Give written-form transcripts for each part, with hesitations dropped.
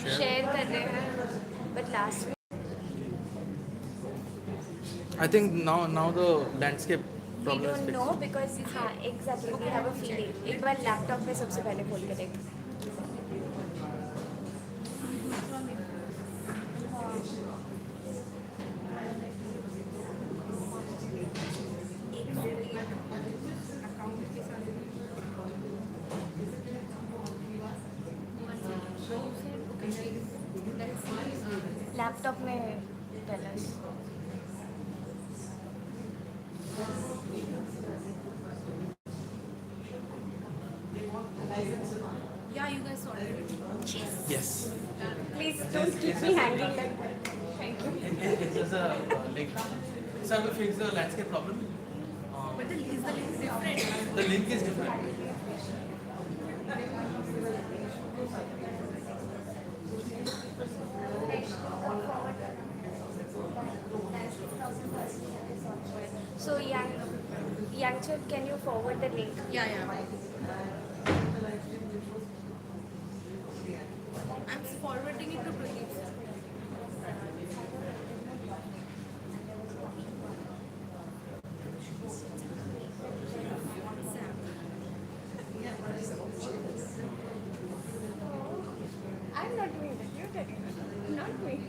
share कर रहे हैं but last week I think now the landscape we problem is don't fixed. know because हाँ exactly we have a feeling एक बार laptop पे सबसे पहले खोल के देख लैपटॉप में tell us Yeah, you guys sorted it. Yes. please don't keep me hanging like that thank you It's just a link. Sir, we fix the landscape problem. But the link is different. The link is different. so Yangchur can you forward the link Yeah. I'm forwarding it to Pradeep sir. I'm not doing that you're doing it not me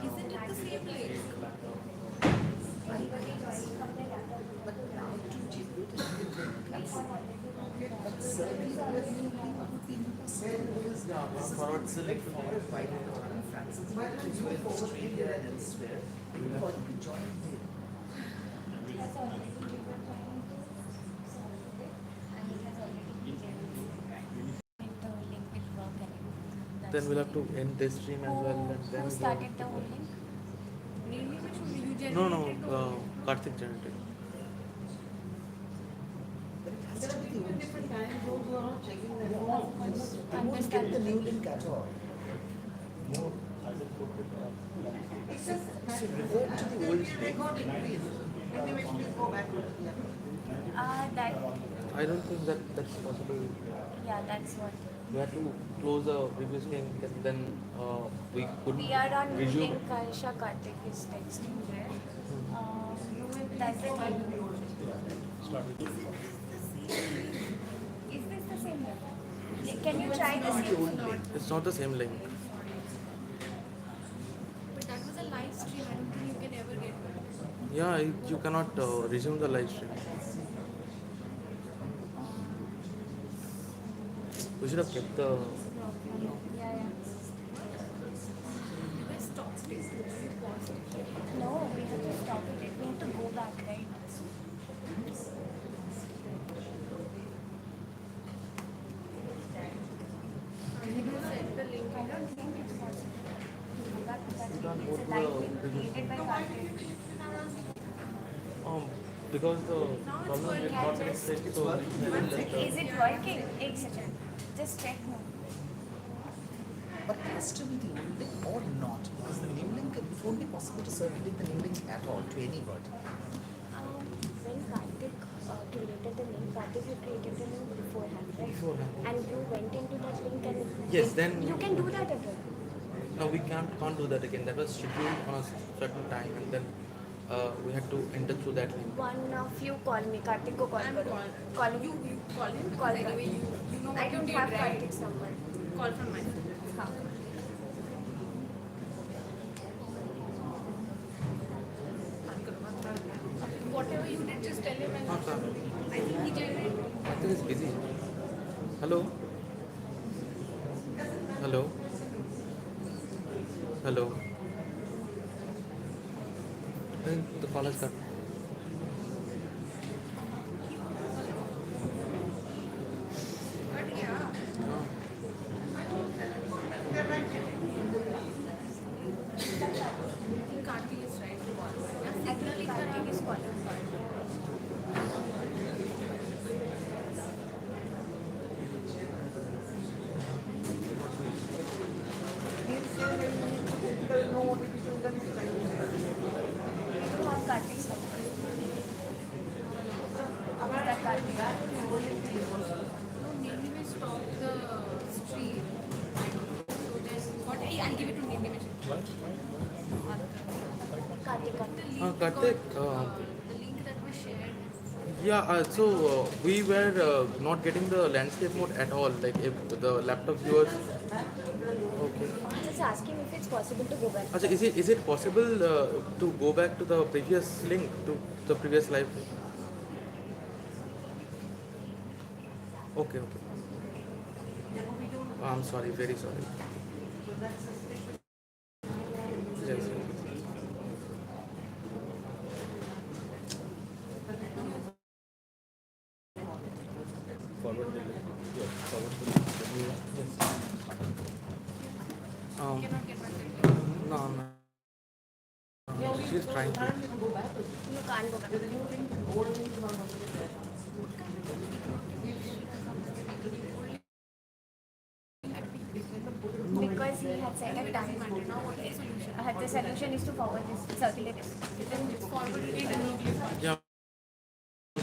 Isn't it the same link? Forward select. Then we'll have to end this stream as well. And then who started the whole link Really, which one? You generated No, or- Karthik generated. There are different time zones who are not checking their phone. They won't get the new link at all. So revert to the old link. Anyway, please go back. that I don't think that's possible. yeah that's what We had to close the previous link and then we couldn't we are on resume. link Aisha Karthik is texting there that's the one is this the same link can you try this link It's not the same link. But that was a live stream. I don't think you can ever get back. Yeah, you cannot resume the live stream. We should have kept the. yeah You guys stopped it. You paused it. no we have to stop it we have to go back right You don't send the link. I don't think it's possible to go back to that You can't link. go It's a to live the link previous created by Karthik Because the problem is not connected, so is it working एक second just check now But it has to be the old link or not, because the new link, it won't be possible to circulate the new link at all to anybody. when Karthik created the link, Karthik had created the link beforehand, right? Beforehand. And you went into that link and Yes, then- you can do that again. no, we can't do that again. That was scheduled on a certain time, and then we had to enter through that link. One of you call me, Karthik को call I'm करो. call Call you call him Call because anyway you know what I don't you have did, right? Karthik's number. Call from my phone. हाँ. Whatever you did, just tell him and हाँ, sir. I think he generated. I think it's busy. Hello. Hello. Hello. I think the call has cut. But yeah, Karthik is right. Yeah, signal Karthik is calling. No, name is stop the stream. So then, what? I'll give it to name image. Karthik, The link Karthik, the link that was shared. yeah, so we were not getting the landscape mode at all. Like if the laptop viewers. Okay. just asking if it's possible to go back. Acha, is it possible to go back to the previous link to the previous live? Okay, okay. I'm sorry, very sorry. Yes. Forward the link. Yeah, forward the link. Cannot get back to it. No, no. She's trying to. You can't go back. Because he had said at time, Now what is the solution? the solution is to forward this, circulate this. Then it's forward it and no click. Yeah.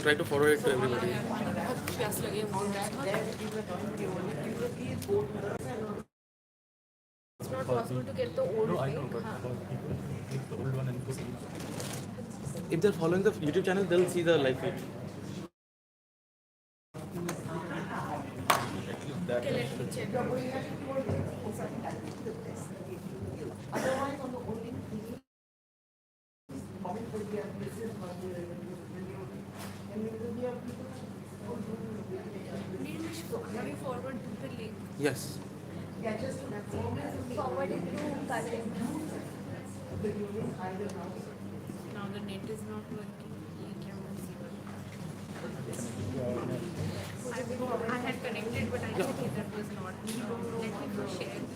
Try to forward it to everybody. प्यास लगी है बहुत It's not possible to get the old No, I know, link. but हाँ. click the old one and put it. If they're following the YouTube channel, they'll see the live feed. Okay, let me check. Have you forward the link? Yes. Forward it to Karthik. Now the net is not working. ये क्या हुआ? I had connected, but I think that was not. Let me first share this.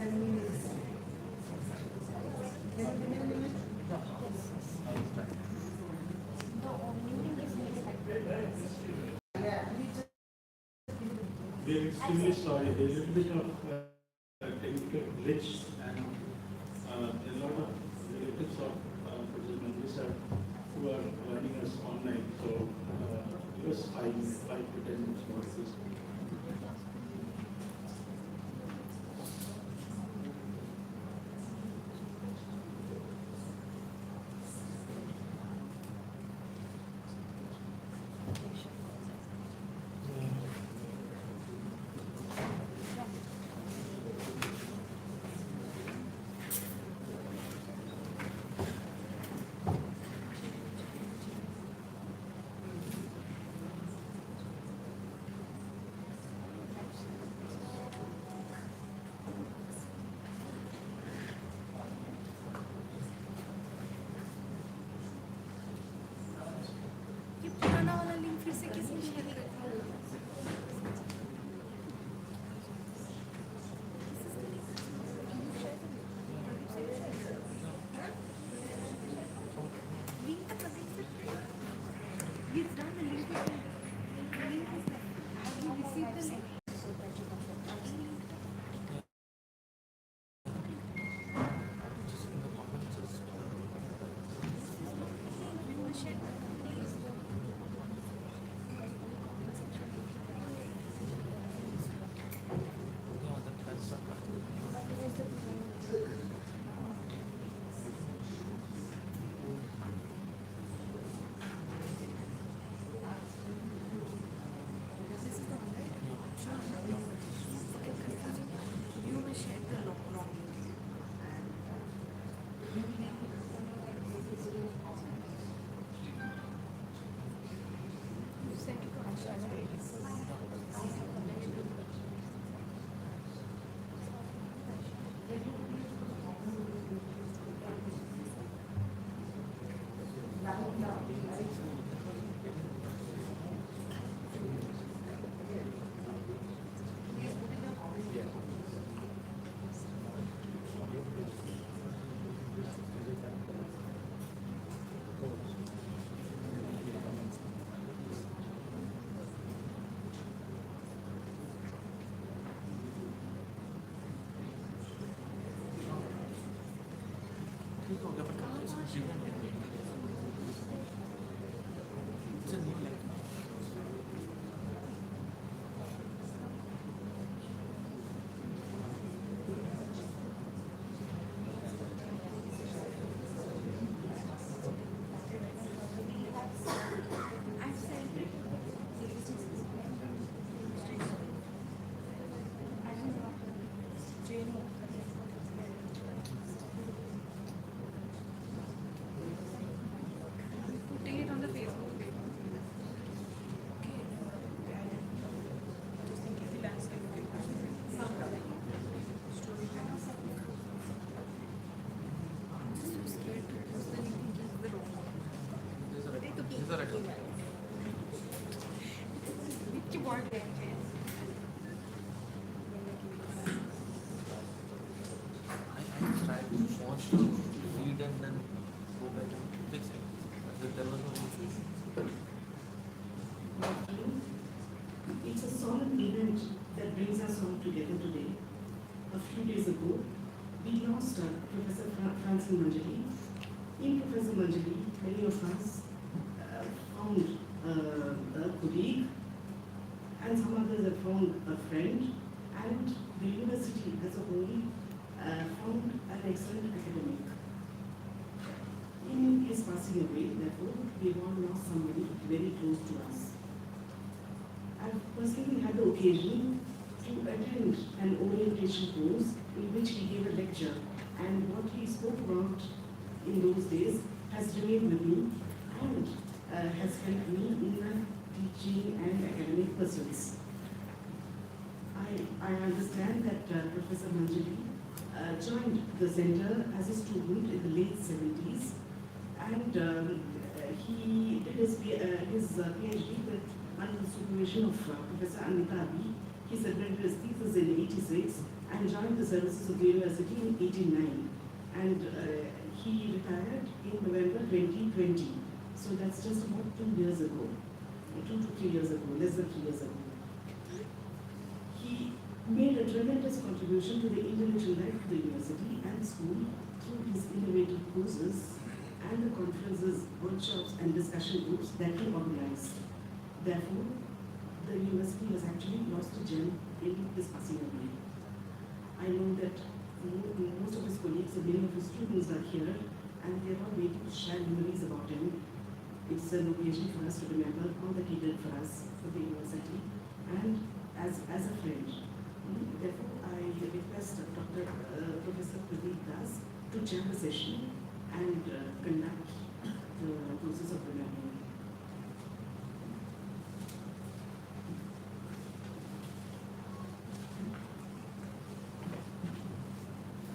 This is We're extremely sorry. There's a little bit of technical glitch, and there are a lot of relatives of Manjali who are joining us online. So give us 5 to 10 minutes more, please. ये पुराना वाला link फिर से किसी ने share कर दिया link का It's done. The link is there. The link is there. Have you received the link? This is the one, right? It's a new link. I've sent it. JNU. Putting it on the Facebook page. These are actually. Which word there is? I tried to want to read and then go back and fix it. But there was no issue. It's a solemn event that brings us all together today. A few days ago, we lost Professor Franson Manjali. In Professor Manjali, many of us found a colleague, and some others have found a friend, and the university as a whole found an excellent academic. In his passing away, therefore, we've all lost somebody very close to us. I've personally had the occasion to attend an orientation course in which he gave a lecture, and what he spoke about in those days has remained with me and has helped me in my teaching and academic pursuits. I understand that Professor Manjali joined the center as a student in the late 70s, and he did his PhD with under the supervision of Professor Anita Abi. He submitted his thesis in 86 and joined the services of the university in 89. And he retired in November 2020. So that's just about 2 years ago, 2 to 3 years ago, less than 3 years ago. He made a tremendous contribution to the intellectual life of the university and school through his innovative courses and the conferences, workshops, and discussion groups that he organized. Therefore, the university has actually lost a gem in his passing away. I know that most of his colleagues and many of his students are here, and they are all waiting to share memories about him. It's an occasion for us to remember all that he did for us, for the university, and as a friend. Therefore, I request Professor Pradeep Das to chair the session and conduct the process of remembering.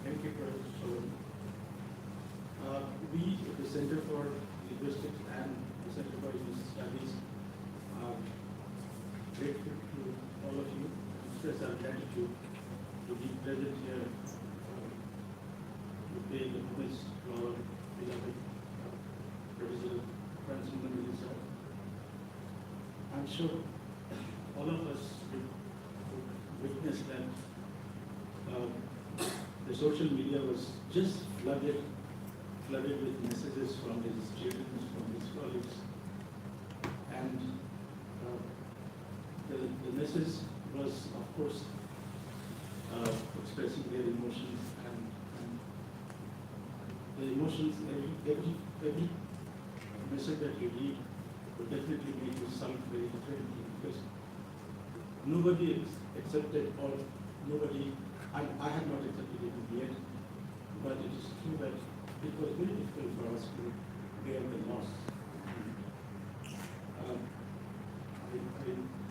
Thank you, Professor Solomon. We at the Center for Linguistics and the Center for English Studies are grateful to all of you, express our gratitude to be present here to pay the homage to our beloved Professor Franson Manjali sir. I'm sure all of us would witness that the social media was just flooded with messages from his students, from his colleagues, and the message was, of course, expressing their emotions, and the emotions, every message that you read would definitely make you sound very differently, because nobody accepted, or nobody, I have not accepted it yet, but it is true that it was very difficult for us to bear the loss.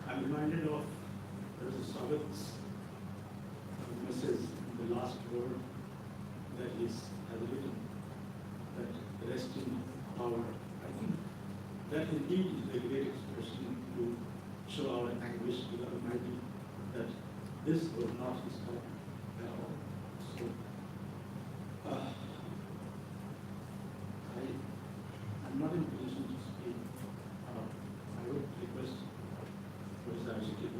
I'm reminded of Professor Sagat's message in the last word that he has written, that rest in power. I think that indeed is a great expression to show our anguish to the Almighty that this was not his time at all. So, I'm not in position to speak. I would request Professor Ashiki to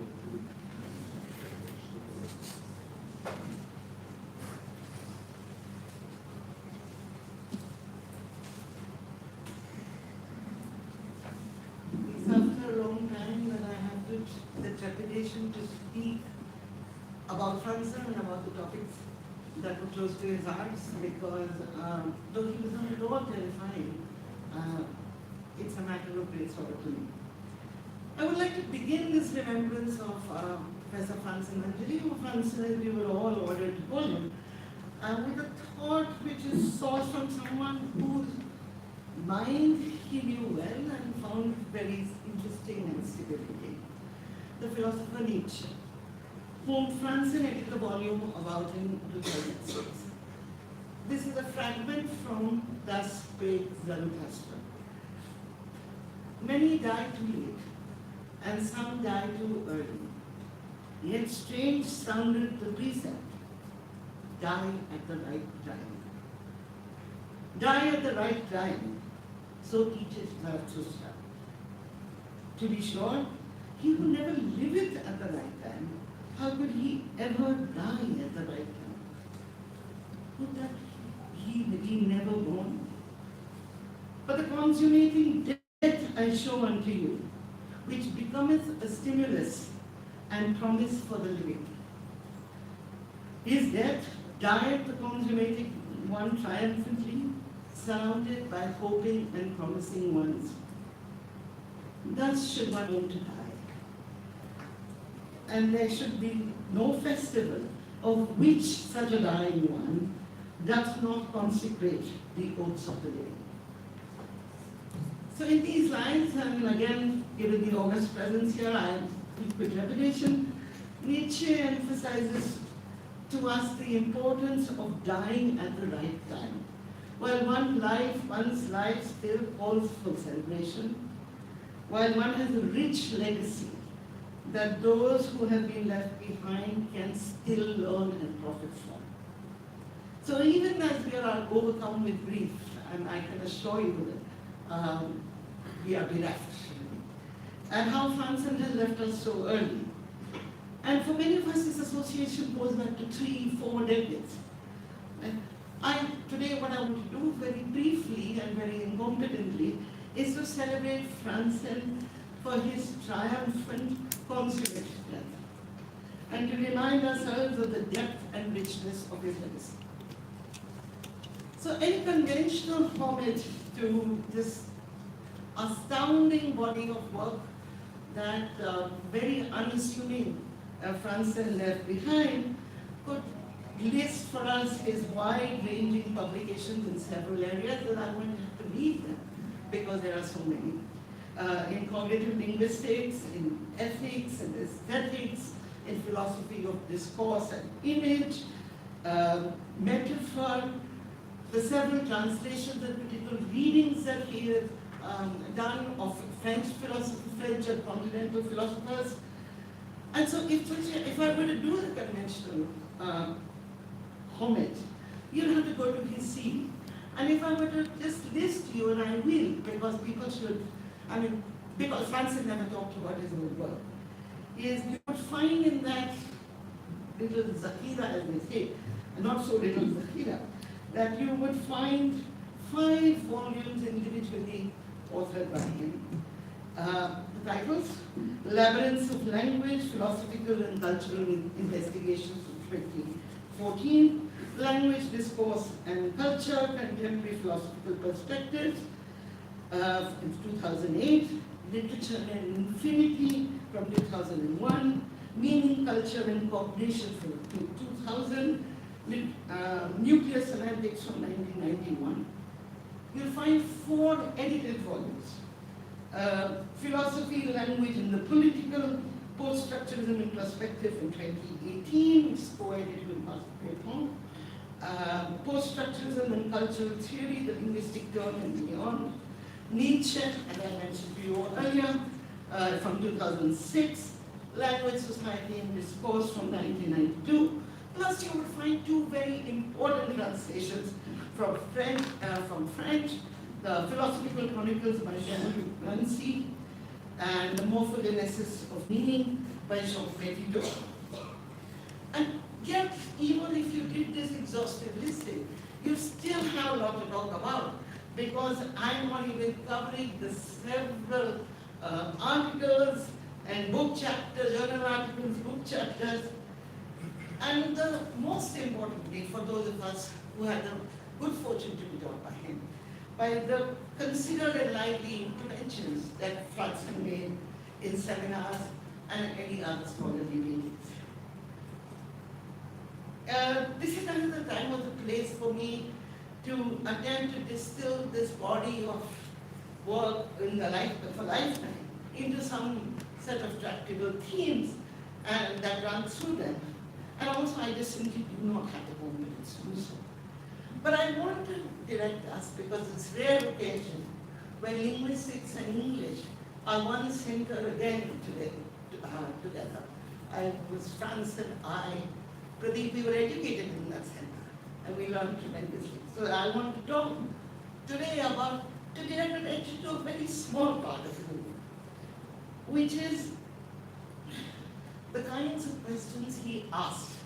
trepidation to speak about Franson and about the topics that were close to his heart, because though he was not at all terrifying, it's a matter of great sorrow to me. I would like to begin this remembrance of Professor Franson Manjali, who Franson, as we were all ordered to call him, with a thought which is sourced from someone whose mind he knew well and found very interesting and stimulating. The philosopher Nietzsche, whom Franson edited a volume about in 2006. This is a fragment from Thus Spake Zarathustra. Many die too late, and some die too early. Yet strange sounded the precept, die at the right time. Die at the right time, so teaches Zarathustra. To be sure, he who never liveth at the right time, how could he ever die at the right time? Would that he be never born? But the consummating death I show unto you, which becometh a stimulus and promise for the living. His death died the consummating one triumphantly, surrounded by hoping and promising ones. Thus should one learn to die. And there should be no festival of which such a dying one doth not consecrate the oaths of the living. So in these lines, and again, given the august presence here, I speak with repetition, Nietzsche emphasizes to us the importance of dying at the right time. While one's life still calls for celebration, while one has a rich legacy that those who have been left behind can still learn and profit from. So even as we are overcome with grief, and I can assure you that we are bereft, and how Franson has left us so early. And for many of us, this association goes back to 3-4 decades. Today what I want to do very briefly and very incompetently is to celebrate Franson for his triumphant consummate death, and to remind ourselves of the depth and richness of his legacy. So any conventional homage to this astounding body of work that very unassuming Franson left behind could list for us his wide-ranging publications in several areas, that I won't have to read them because there are so many. In cognitive linguistics, in ethics, in aesthetics, in philosophy of discourse and image, metaphor, the several translations and critical readings that he has done of French philosophy, French and continental philosophers. And so if I were to do the conventional homage, you'll have to go to his CV. And if I were to just list you, and I will, because people should, because Franson never talked about his own work, is you would find in that little zakhira, as they say, and not so little zakhira, that you would find 5 volumes individually authored by him. The titles: Labyrinths of Language, Philosophical and Cultural Investigations of 2014, Language, Discourse and Culture, Contemporary Philosophical Perspectives, in 2008, Literature and Infinity from 2001, Meaning, Culture and Cognition from 2000, Nuclear Semantics from 1991. You'll find 4 edited volumes. Philosophy, Language and the Political, Post-Structuralism in Perspective in 2018, which is co-edited with Marc Breton. Post-Structuralism and Cultural Theory, the Linguistic Turn and Beyond. Nietzsche, as I mentioned to you earlier, from 2006. Language, Society and Discourse from 1992. Plus, you will find 2 very important translations from French, the Philosophical Chronicles by JNU, and the Morphogenesis of Meaning by Jean Petitot. And yet, even if you did this exhaustive listing, you still have a lot to talk about, because I'm not even covering the several articles and book chapters, journal articles, book chapters. And the most importantly, for those of us who had the good fortune to be taught by him, by the considered and lively interventions that Franson made in seminars and any other scholarly meetings. This is another time or the place for me to attempt to distill this body of work in the life of a lifetime into some set of tractable themes and that run through them. And also I just simply do not have the confidence to do so. But I want to direct us, because it's rare occasion when linguistics and English are one center again today, together. I was Franson, Pradeep, we were educated in that center, and we learned tremendously. So I want to talk today about, to direct attention to a very small part of it, which is the kinds of questions he asked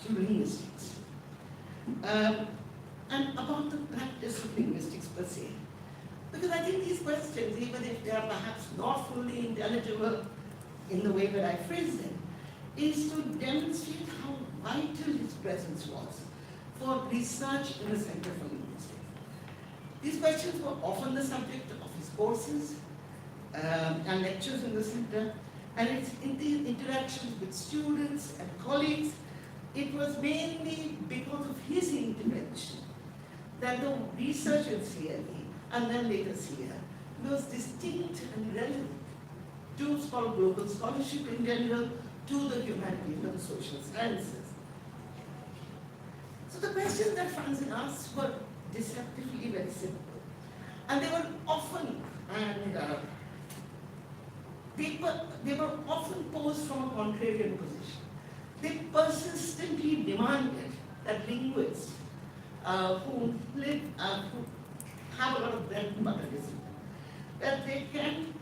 to linguistics. And about the practice of linguistics per se. Because I think these questions, even if they are perhaps not fully intelligible in the way that I phrase them, is to demonstrate how vital his presence was for research in the Center for Linguistics. These questions were often the subject of his courses and lectures in the center, and it's in the interactions with students and colleagues, it was mainly because of his intervention that the research in CLE and then later CL was distinct and relevant to what's called global scholarship in general, to the humanities and social sciences. So the questions that Franson asked were deceptively very simple. And they were often, they were often posed from a contrarian position. They persistently demanded that linguists who live, who have a lot of bread and butter discipline, that they can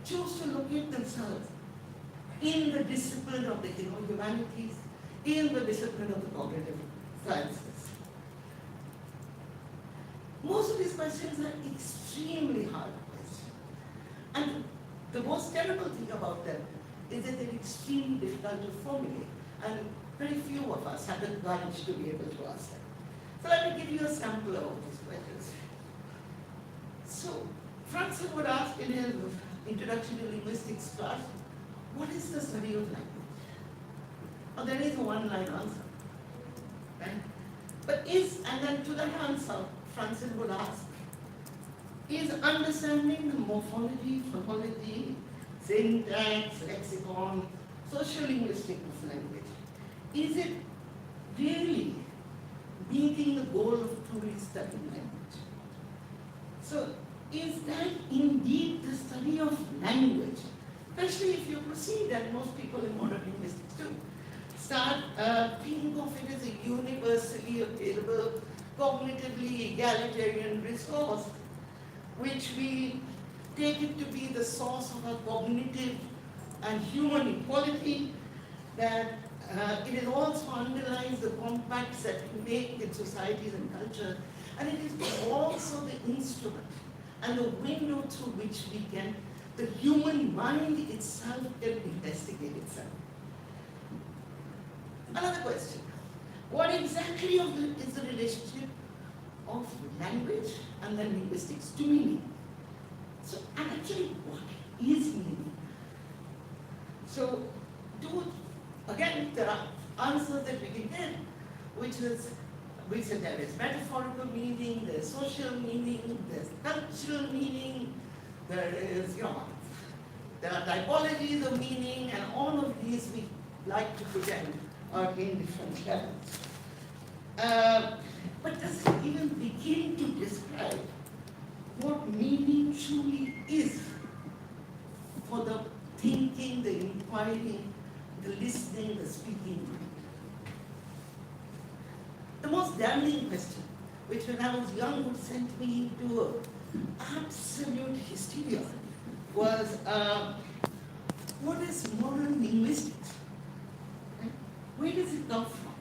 choose to locate themselves in the discipline of the humanities, in the discipline of the cognitive sciences. Most of these questions are extremely hard questions. And the most terrible thing about them is that they're extremely difficult to formulate, and very few of us have the courage to be able to ask them. So let me give you a sample of these questions. So, Franson would ask in his Introduction to Linguistics class, what is the study of language? Now there is a one-line answer, right? But and then to that answer, Franson would ask, is understanding the morphology, phonology, syntax, lexicon, social linguistics of language, is it really meeting the goal of truly studying language? So is that indeed the study of language? Especially if you proceed, and most people in modern linguistics do, start thinking of it as a universally available, cognitively egalitarian resource, which we take it to be the source of our cognitive and human equality, that it also underlies the compacts that we make in societies and culture, and it is also the instrument and the window through which we can, the human mind itself can investigate itself. Another question, what exactly is the relationship of language and then linguistics to meaning? So, and actually, what is meaning? So, again, there are answers that we can get, which is there is metaphorical meaning, there's social meaning, there's cultural meaning, there is, there are typologies of meaning, and all of these we like to pretend are in different levels. But does it even begin to describe what meaning truly is for the thinking, the inquiring, the listening, the speaking mind? The most damning question, which when I was young would send me into absolute hysteria, was what is modern linguistics? Right? Where does it come from?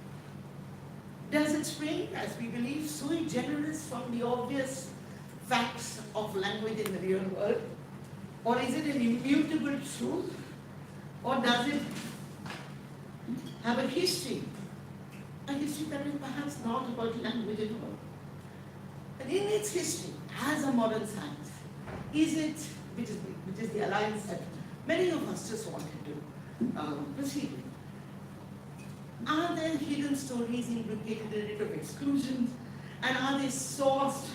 Does it spring, as we believe, sui generis from the obvious facts of language in the real world? Or is it an immutable truth? Or does it have a history? A history that is perhaps not about language at all. And in its history, as a modern science, is it, which is the alliance that many of us just wanted to proceed with, are there hidden stories implicated in it of exclusions, and are they sourced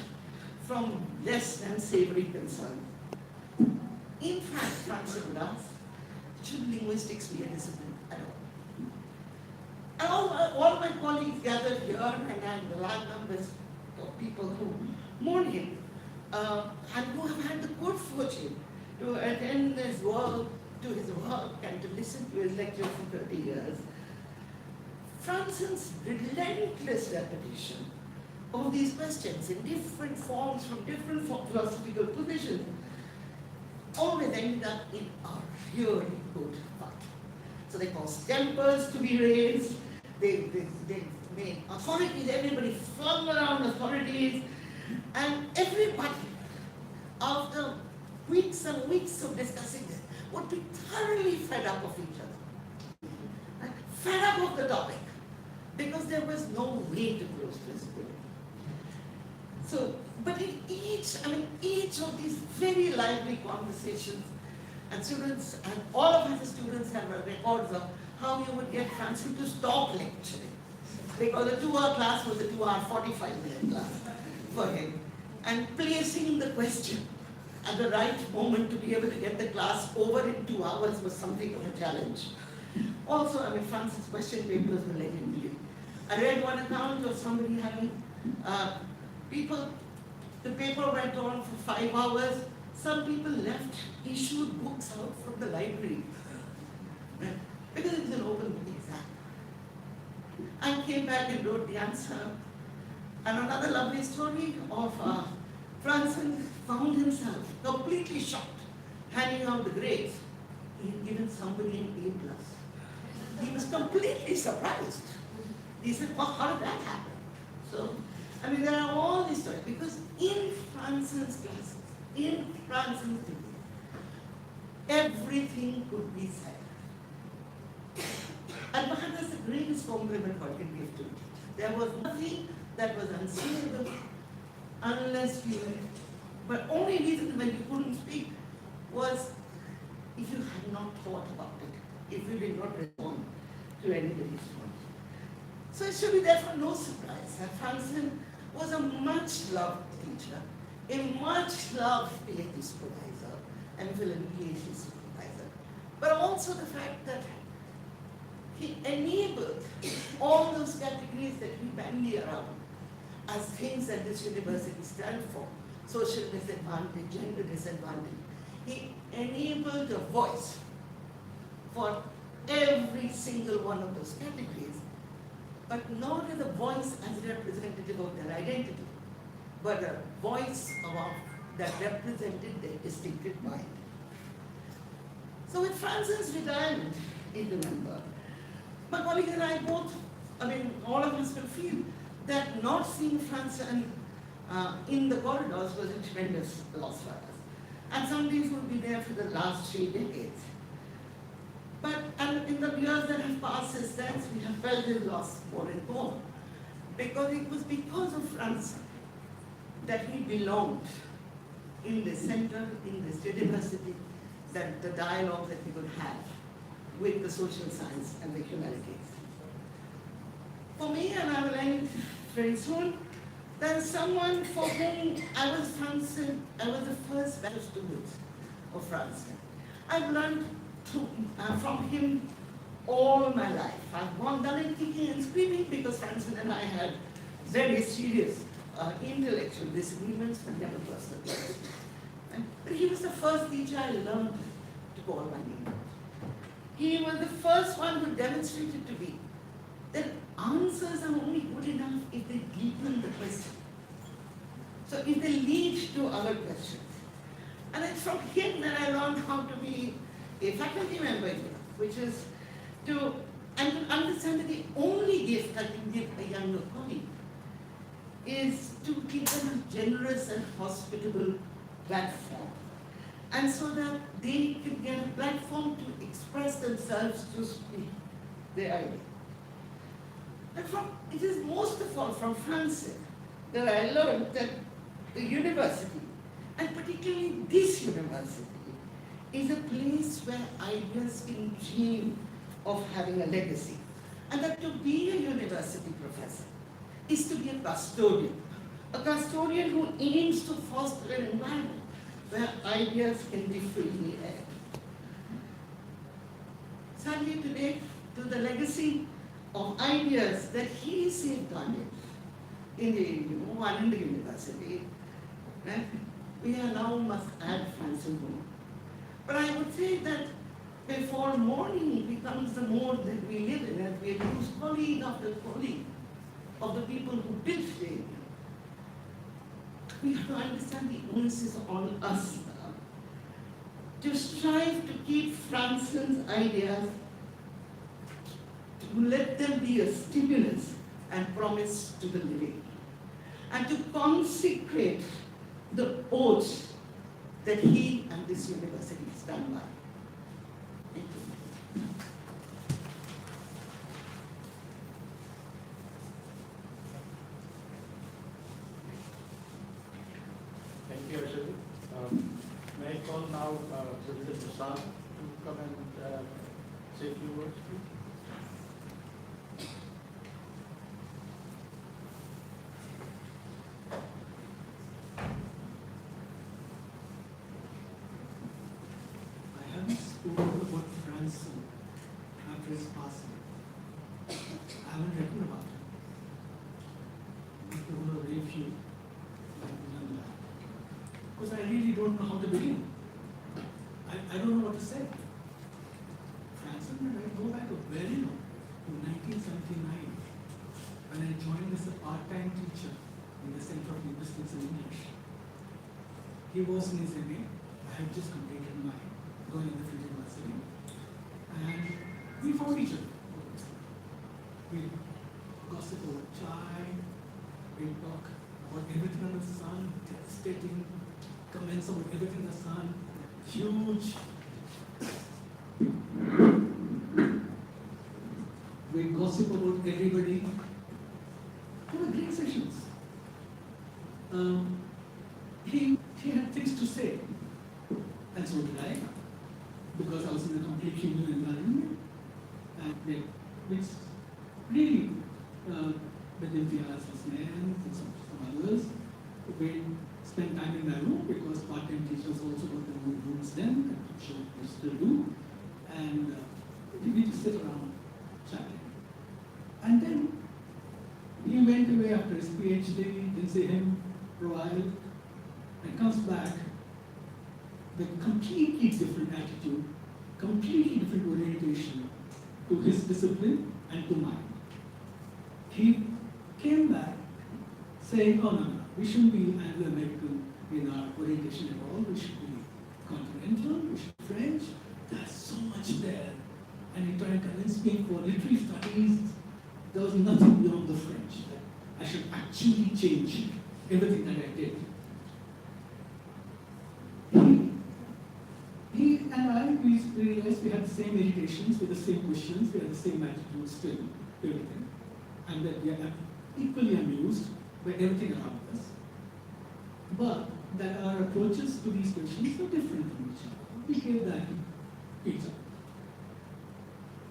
from less than savory concerns? In fact, Franson would ask, should linguistics be a discipline at all? And all my colleagues gathered here, and the large numbers of people who mourn him, and who have had the good fortune to attend his work, and to listen to his lecture for 30 years, Franson's relentless repetition of these questions in different forms from different philosophical positions always ended up in a really good fight. So they caused tempers to be raised, they made authorities, everybody flung around authorities, and everybody, after weeks and weeks of discussing this, would be thoroughly fed up of each other. Fed up of the topic, because there was no way to close this book. So, but in each of these very lively conversations, and students, and all of us as students have records of how you would get Franson to stop lecturing, because a 2-hour class was a 2-hour 45-minute class for him, and placing the question at the right moment to be able to get the class over in 2 hours was something of a challenge. Also, Franson's question papers were legendary. I read one account of somebody having the paper went on for 5 hours. Some people left issued books out from the library, right? Because it was an open book exam. I came back and wrote the answer. And another lovely story of Franson found himself completely shocked, handing out the grades. He had given somebody an A+. He was completely surprised. He said, well, how did that happen? So, there are all these stories, because in Franson's classes, in Franson's debate, everything could be said. And perhaps that's the greatest compliment one can give to it. There was nothing that was unsayable unless you, but only reason when you couldn't speak was if you had not thought about it, if you did not respond to anybody's point. So it should be therefore no surprise that Franson was a much loved teacher, a much loved PhD supervisor, and PhD supervisor. But also the fact that he enabled all those categories that we bandy around as things that this university stands for: social disadvantage, gender disadvantage. He enabled a voice for every single one of those categories, but not as a voice as representative of their identity, but a voice that represented their distinctive mind. So with Franson's retirement in November, my colleague and I both, all of us will feel that not seeing Franson in the corridors was a tremendous loss for us. And some days will be there for the last 3 decades. But in the years that have passed since then, we have felt his loss more and more. Because it was because of Franson that he belonged in the center, in this university, that the dialogue that we could have with the social science and the humanities. For me, and I will end very soon, there is someone for whom I was the first batch of students of Franson. I've learned from him all my life. I've done it kicking and screaming because Franson and I had very serious intellectual disagreements, but never personal. But he was the first teacher I learned to call my name. He was the first one who demonstrated to me that answers are only good enough if they deepen the question. So if they lead to other questions. And it's from him that I learned how to be a faculty member here, which is to understand that the only gift I can give a younger colleague is to give them a generous and hospitable platform. and so that they can get a platform to express themselves, to speak their idea. And it is most of all from Franson that I learned that the university, and particularly this university, is a place where ideas can dream of having a legacy. And that to be a university professor is to be a custodian who aims to foster an environment where ideas can be freely aired. Sadly today, to the legacy of ideas that he safeguarded in the one in the university, right? We are now must add Franson more. But I would say that before morning becomes the mode that we live in, as we lose colleague after colleague of the people who built JNU, we have to understand the onus is on us now to strive to keep Franson's ideas, to let them be a stimulus and promise to the living, and to consecrate the oaths that he and this university stand by. Thank you. Thank you, Ashwini. May I call now Professor Prasad to come and say a few words, please? I haven't spoken about Franson after his passing. I haven't written about him. But there were very few like Manjali. Because I really don't know how to begin. I don't know what to say. Franson, when I go back a very long, to 1979, when I joined as a part-time teacher in the Center of Linguistics and English. He was in his MA. I had just completed mine, going in the Free University. And we found each other. We gossip over chai, we talk about everything under the sun, devastating comments about everything under the sun, huge. We gossip about everybody. They were great sessions. He had things to say, and so did I, because I was in a completely new environment, and which really, with Imtiaz Hussain and some others, we spent time in my room because part-time teachers also got their own rooms then, and I'm sure they still do, and we just sit around chatting. And then he went away after his PhD, didn't see him for a while, and comes back with completely different attitude, completely different orientation to his discipline and to mine. He came back saying, oh no, we shouldn't be Anglo-American in our orientation at all, we should be continental, we should be French, there's so much there. And he tried to convince me for literary studies, there was nothing beyond the French, that I should actually change everything that I did. He and I, we realized we had the same meditations with the same questions, we had the same attitude still, everything. And that we are equally amused by everything around us. But that our approaches to these questions were different from each other. We gave that pizza.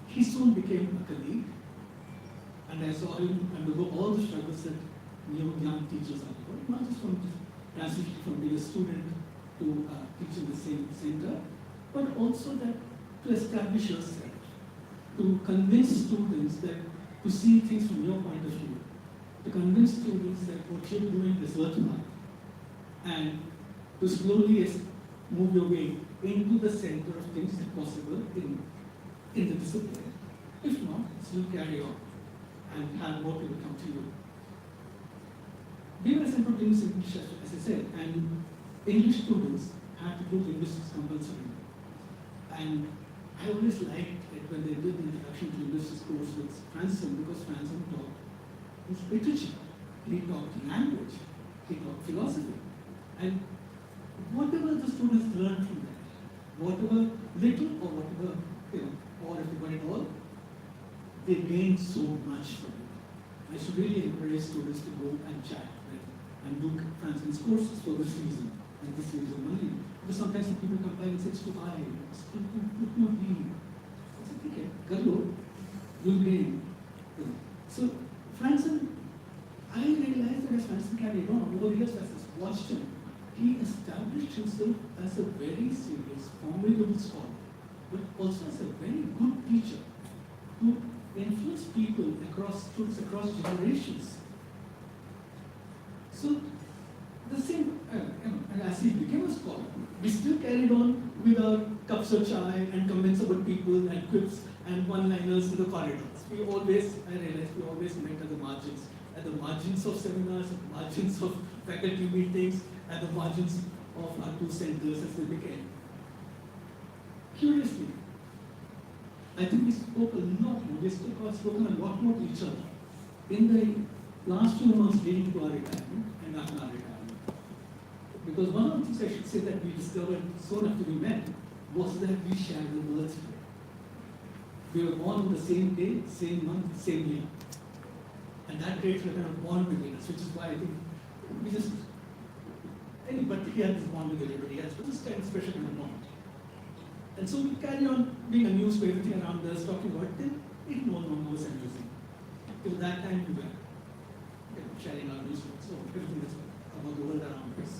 He soon became a colleague, and I saw him undergo all the struggles that young teachers undergo, not just from transition from being a student to teach in the same center, but also that to establish yourself, to convince students that to see things from your point of view, to convince students that what you're doing is worthwhile, and to slowly move your way into the center of things if possible in the discipline. If not, still carry on and have more people come to you. We were a Center of Linguistics and English, as I said, and English students had to do linguistics compulsory. And I always liked it when they did the introduction to linguistics course with Franson, because Franson taught literature, he taught language, he taught philosophy. And whatever the students learned from that, whatever little or whatever, or if they got it all, they gain so much from it. I should really encourage students to go and chat with and do Franson's courses for this reason and this reason only. Because sometimes people compare and say it's too high, it's too deep. I said, okay, Karlo, you'll gain. So Franson, I realized that as Franson carried on, over the years as I watched him, he established himself as a very serious, formidable scholar, but also as a very good teacher who influenced people students across generations. So the same, and as he became a scholar, we still carried on with our cups of chai and comments about people and quips and one-liners in the corridors. I realized we always met at the margins of seminars, at the margins of faculty meetings, at the margins of our two centers as they became. Curiously, I think we spoke a lot more, we spoken a lot more to each other in the last 2 months leading to our retirement and after our retirement. Because one of the things I should say that we discovered soon after we met was that we shared the birthday. We were born on the same day, same month, same year. And that creates a kind of bond between us, which is why I think we just, anybody he had this bond with everybody else, but this kind of special kind of bond. And so we carry on being amused by everything around us, talking about it. It no longer was amusing. Till that time we were sharing our news, so everything that's about the world around us.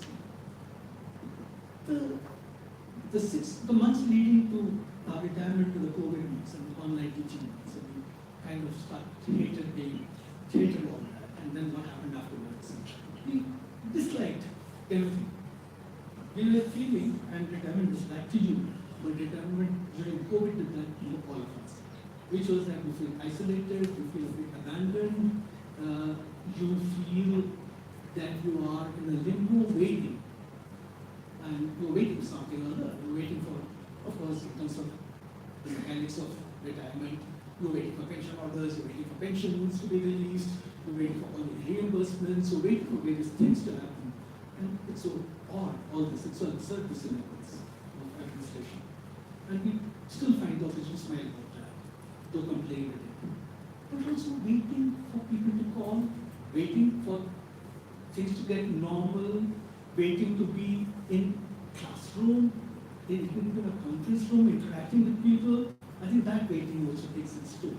The months leading to our retirement to the COVID months and the online teaching months, and we kind of hated all that, and then what happened afterwards. We disliked everything. We were feeling, and retirement was like to you, but retirement during COVID did that to all of us, which was that you feel isolated, you feel a bit abandoned, you feel that you are in a limbo waiting. And you're waiting for something or other. You're waiting for, of course, in terms of the mechanics of retirement, you're waiting for pension orders, you're waiting for pensions to be released, you're waiting for all the reimbursements, you're waiting for various things to happen. And it's so odd, all this, it's so absurd, this levels of administration. And we still find the occasion to smile about that, to complain with it. But also waiting for people to call, waiting for things to get normal, waiting to be in classroom, in a conference room, interacting with people. I think that waiting also takes its toll.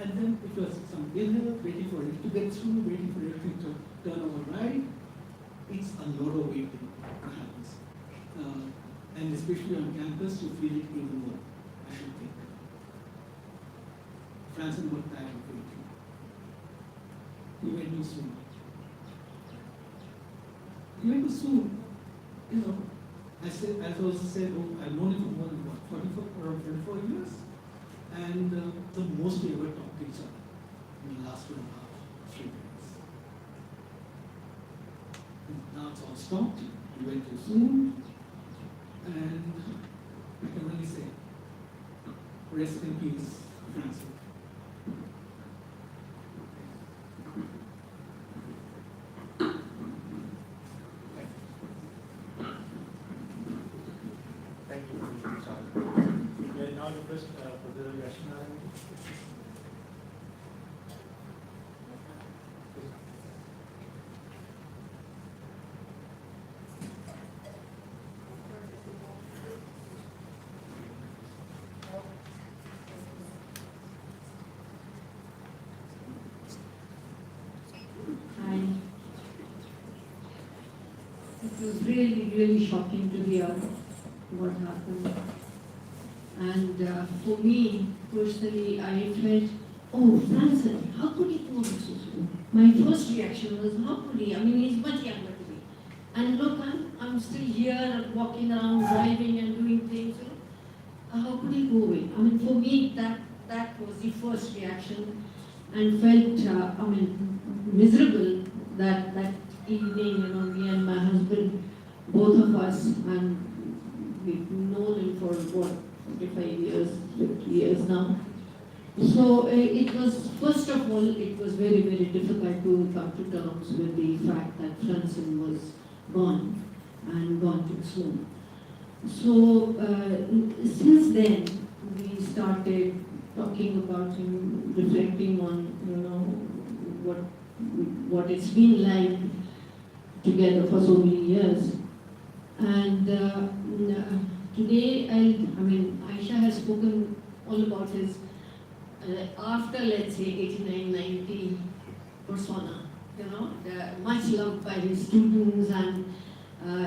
And then if there's some ill health, waiting for it to get through, waiting for everything to turn over right, it's a lot of waiting that happens. And especially on campus, you feel it even more, I should think. Franson got tired of waiting. He went too soon. Even soon, as I also said, I've known him for more than 24 years, and the most we ever talked to each other in the last 2.5, 3 minutes. And now it's all stopped. We went too soon, and I can only say, rest in peace, Franson. Now request for the rationale. Hi. It was really shocking to hear what happened. And for me, personally, I felt, oh, Franson, how could he go so soon? My first reaction was, how could he? I mean, he's much younger to me. And look, I'm still here, walking around, driving and doing things. How could he go away? I mean, for me, that was the first reaction, and felt, miserable that evening, me and my husband, both of us, and we've known him for what, 45 years, 50 years now. So it was, first of all, it was very difficult to come to terms with the fact that Franson was gone and gone too soon. So since then, we started talking about him, reflecting on what it's been like together for so many years. And today, Aisha has spoken all about his after, let's say, 89, 90 persona, much loved by his students, and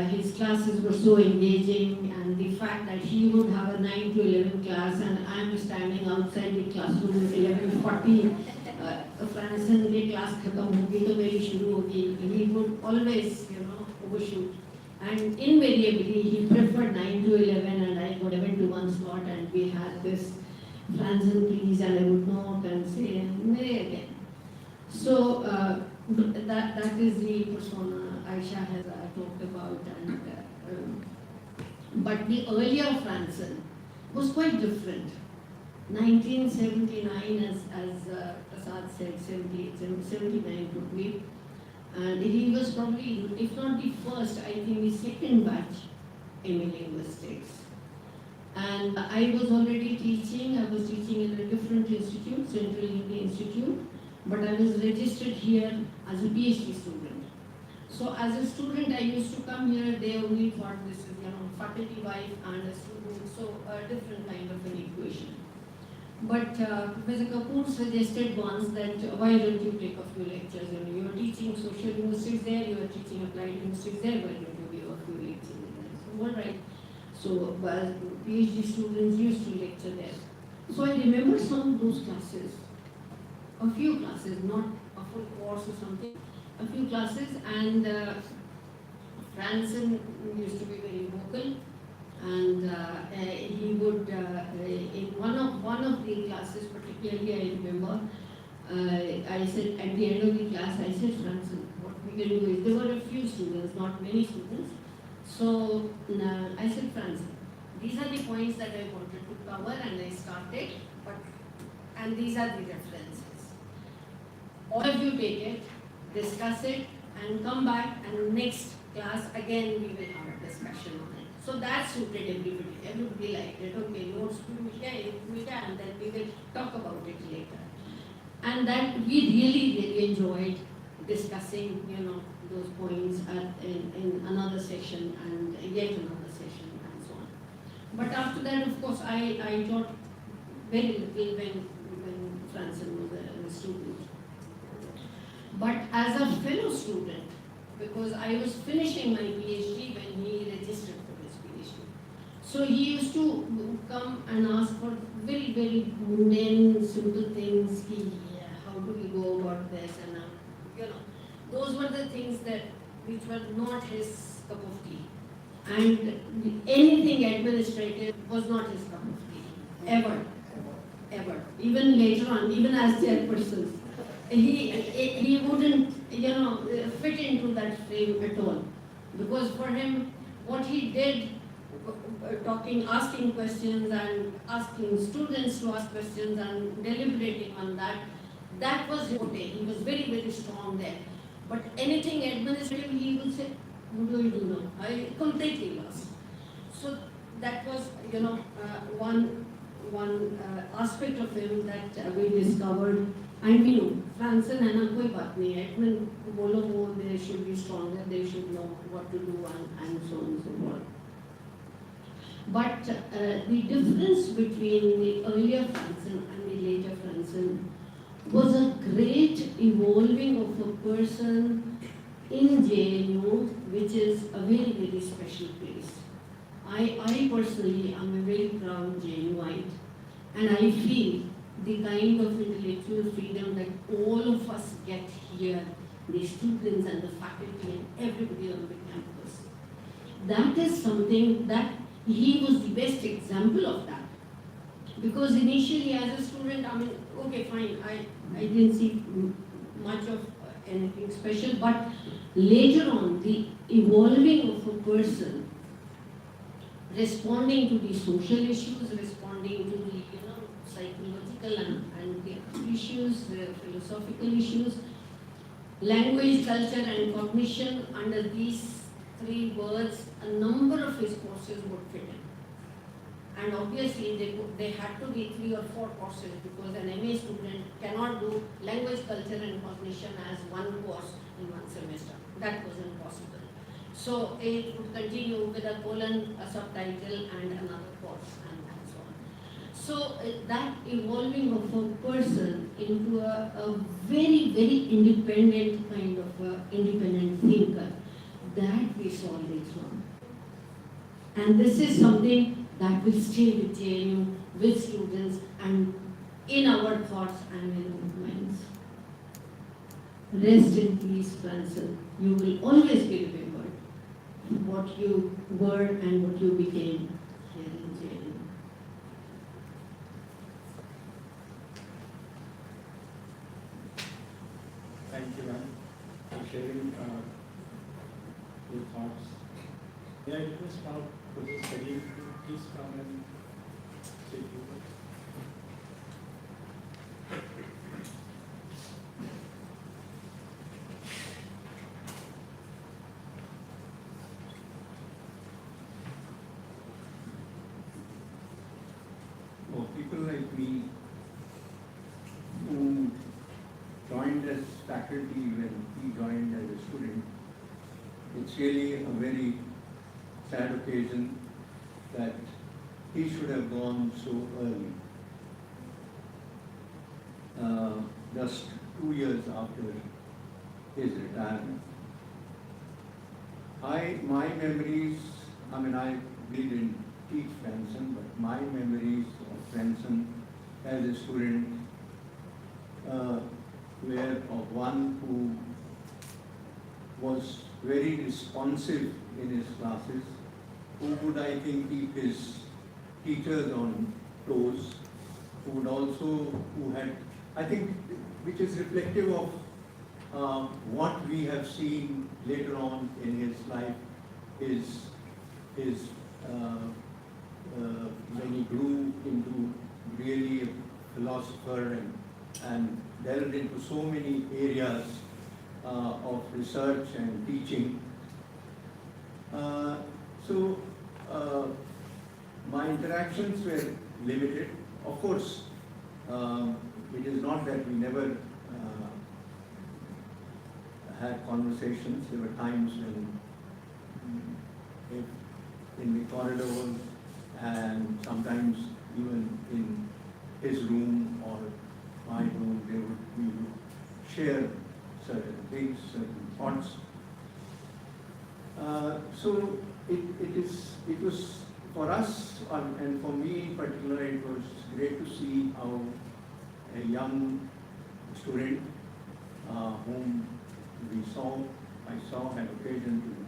his classes were so engaging, and the fact that he would have a 9 to 11 class and I'm standing outside the classroom at 11:40, Franson की class खत्म होगी तो मेरी शुरू होगी, he would always overshoot, and invariably he preferred 9 to 11 and I got 11 to 1 slot, and we had this Franson please, and I would note and say and may again. So that is the persona Aisha has talked about, and but the earlier Franson was quite different. 1979, as Prasad said, 79 could be, and he was probably, if not the first, I think the second batch in linguistics. And I was already teaching. I was teaching in a different institute, Central India Institute, but I was registered here as a PhD student. So as a student, I used to come here. They only thought this is, faculty wife and a student, so a different kind of an equation. But Professor Kapoor suggested once that why don't you take a few lectures? You are teaching social linguistics there, you are teaching applied linguistics there, why don't you give a few lectures there? So all right. So PhD students used to lecture there. So I remember some of those classes, a few classes, not a full course or something, a few classes, and Franson used to be very vocal, and he would, in one of the classes particularly, I remember, I said, at the end of the class, I said, Franson, what we can do is, there were a few students, not many students, so I said, Franson, these are the points that I wanted to cover, and I started, and these are the references. All of you take it, discuss it, and come back, and next class, again, we will have a discussion on it. So that suited everybody. Everybody liked it. Okay, notes and then we will talk about it later. And that we really enjoyed discussing, those points in another session and yet another session and so on. But after that, of course, I taught very little when Franson was a student. But as a fellow student, because I was finishing my PhD when he registered for his PhD. So he used to come and ask for very, very mundane, simple things. How do we go about this? And those were the things which were not his cup of tea. And anything administrative was not his cup of tea, ever. Even later on, even as chairperson, he wouldn't, fit into that frame at all. Because for him, what he did, asking questions and asking students to ask questions and deliberating on that was his forte. He was very, very strong there. But anything administrative, he would say, what do we do now? I completely lost. So that was, one aspect of him that we discovered. And we know, Franson है ना कोई बात नहीं है, admin बोलो वो they should be stronger, they should know what to do and so on and so forth. But the difference between the earlier Franson and the later Franson was a great evolving of a person in JNU, which is a very, very special place. I personally am a very proud JNUite, and I feel the kind of intellectual freedom that all of us get here, the students and the faculty and everybody on the campus. That is something that he was the best example of that. Because initially as a student, okay, fine, I didn't see much of anything special, but later on, the evolving of a person, responding to the social issues, responding to the psychological and the issues, the philosophical issues, language, culture and cognition under these 3 words, a number of his courses would fit in. And obviously they had to be 3 or 4 courses because an MA student cannot do language, culture and cognition as one course in one semester. That wasn't possible. So it would continue with a colon, a subtitle and another course and so on. So that evolving of a person into a very, very independent kind of independent thinker, that we saw later on. And this is something that will stay with JNU, with students, and in our thoughts and in our minds. Rest in peace, Franson. You will always be remembered what you were and what you became here in JNU. Thank you, ma'am, for sharing your thoughts. May I request now Professor Salim to please come and say a few words. For people like me who joined as faculty when he joined as a student, it's really a very sad occasion that he should have gone so early, just 2 years after his retirement. My memories, I didn't teach Franson, but my memories of Franson as a student were of one who was very responsive in his classes, who would, I think, keep his teachers on toes, who had, I think, which is reflective of what we have seen later on in his life, when he grew into really a philosopher and delved into so many areas of research and teaching. So my interactions were limited. Of course, it is not that we never had conversations. There were times when in the corridors and sometimes even in his room or my room, we would share certain things, certain thoughts. So it was for us, and for me in particular, it was great to see how a young student whom I had occasion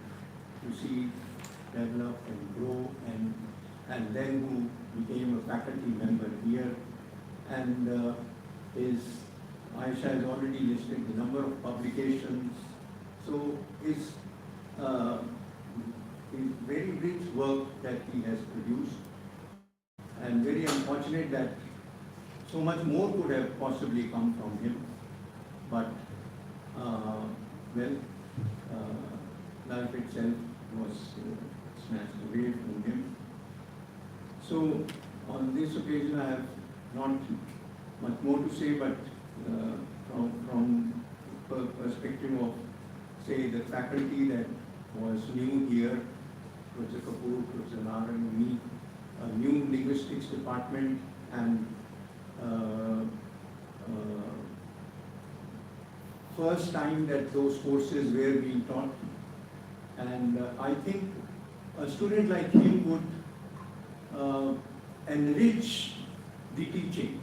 to see develop and grow, and then who became a faculty member here, and Aisha has already listed the number of publications. So his very rich work that he has produced, and very unfortunate that so much more could have possibly come from him, but life itself was snatched away from him. So on this occasion I have not much more to say, but from perspective of, say, the faculty that was new here, Professor Kapoor, Professor Naran, me, a new linguistics department, and first time that those courses were being taught. And I think a student like him would enrich the teaching,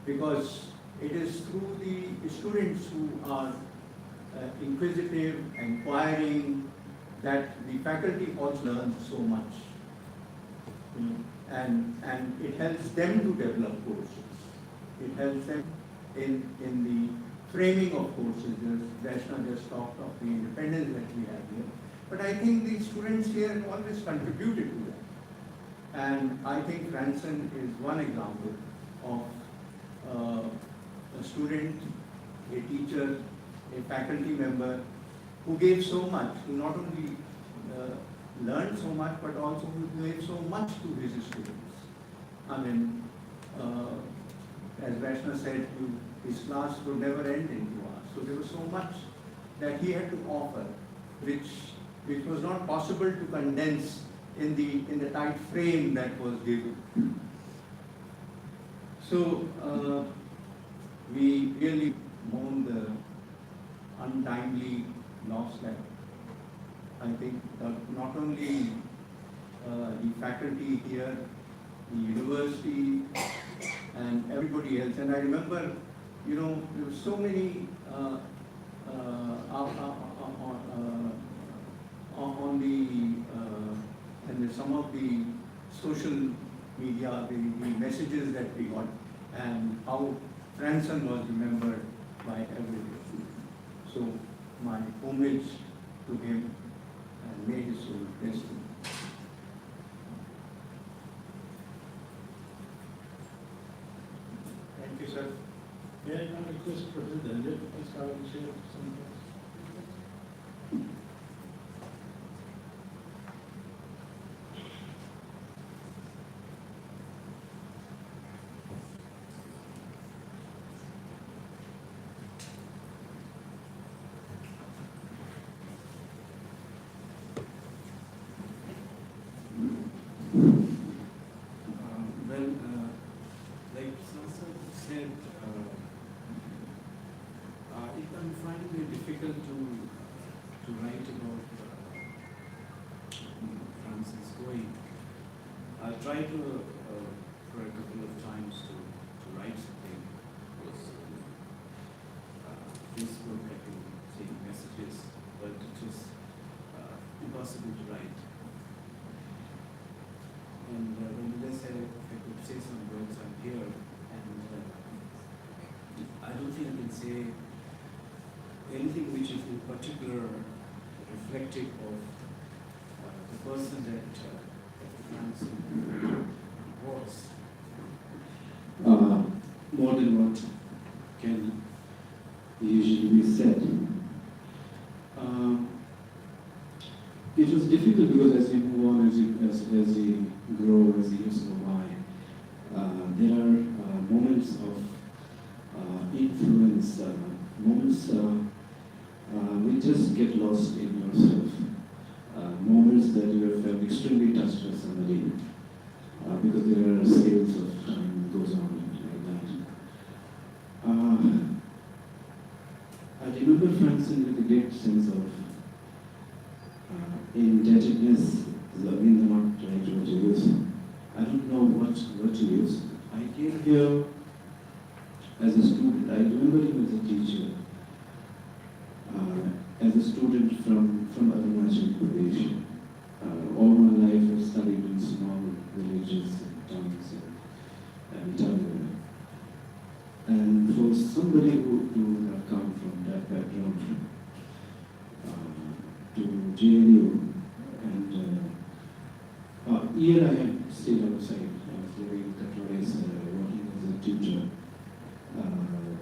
because it is through the students who are inquisitive, inquiring, that the faculty also learns so much. And it helps them to develop courses. It helps them in the framing of courses. Vaishna just talked of the independence that we have here. But I think the students here always contributed to that. And I think Franson is one example of a student, a teacher, a faculty member who gave so much, who not only learned so much, but also who gave so much to his students. I mean, as Vaishnav said, his class would never end in 2 hours. So there was so much that he had to offer, which was not possible to condense in the tight frame that was given. So we really mourn the untimely loss that I think not only the faculty here, the university, and everybody else. And I remember, you know, there were so many on the and some of the social media, the messages that we got, and how Franson was remembered by everybody. So my homage to him, and may his soul rest in peace. Thank you, sir. May I now request Professor Dhanjay to start and share some thoughts? Like Sansa said, I'm finding it difficult to write about Franson's going. I tried to for a couple of times to write something. Was Facebook, I can take messages, but it was impossible to write. And when they said if I could say some words, I'm here, and I don't think I can say anything which is in particular reflective of the person that Franson was. More than what can usually be said. It was difficult because as you move on, as you grow, as the years go by, there are moments of influence, moments we just get lost in yourself, moments that you have felt extremely touched by somebody, because there are scales of time that goes on like that. I remember Franson with a great sense of indebtedness is again not right word to use. I don't know what word to use. I came here as a student. I remember him as a teacher, as a student from Arunachal Pradesh. All my life I've studied in small villages and towns and Tamil. And for somebody who have come from that background to JNU, and here I had stayed outside. I was living in Katores, working as a tutor.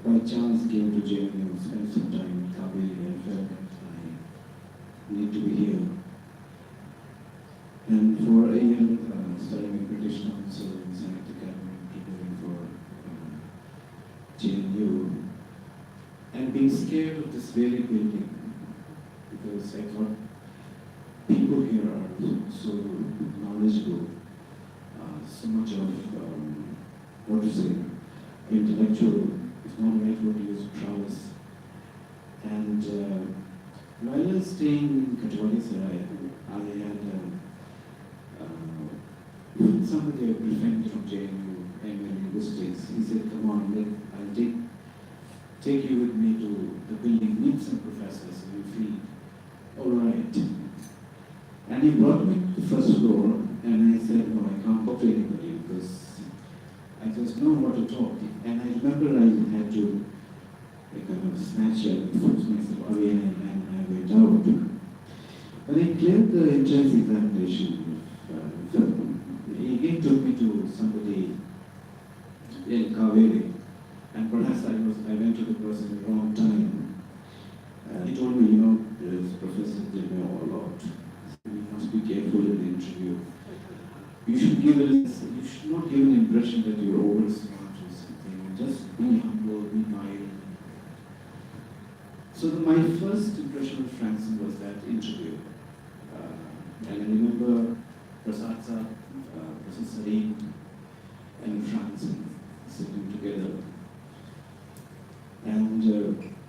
By chance came to JNU, spent some time in Kabeli, and felt that I need to be here. And for a year, studying in British Council in Senate Academy, preparing for JNU, and being scared of this very building, because I thought people here are so knowledgeable, so much of, what to say, intellectual, if not right word to use, prowess. And while I was staying in Katwali Sarai, I had somebody I befriended from JNU and linguistics. He said, come on, I'll take you with me to the building, meet some professors, and you feel all right. And he brought me to the first floor, and I said, no, I can't talk to anybody because I just know what to talk. And I remember I had to kind of snatch and force myself away, and I went out. But I cleared the entrance examination of film. He again took me to somebody in Kaveri, and perhaps I went to the person at the wrong time. He told me, you know, there is Professor, they know a lot. We interview, you should give it. You should not give an impression that you're over smart or something. Just be humble, be mild. So my first impression of Franson was that interview, and I remember Prasad sir, Professor Salim, and Franson sitting together, and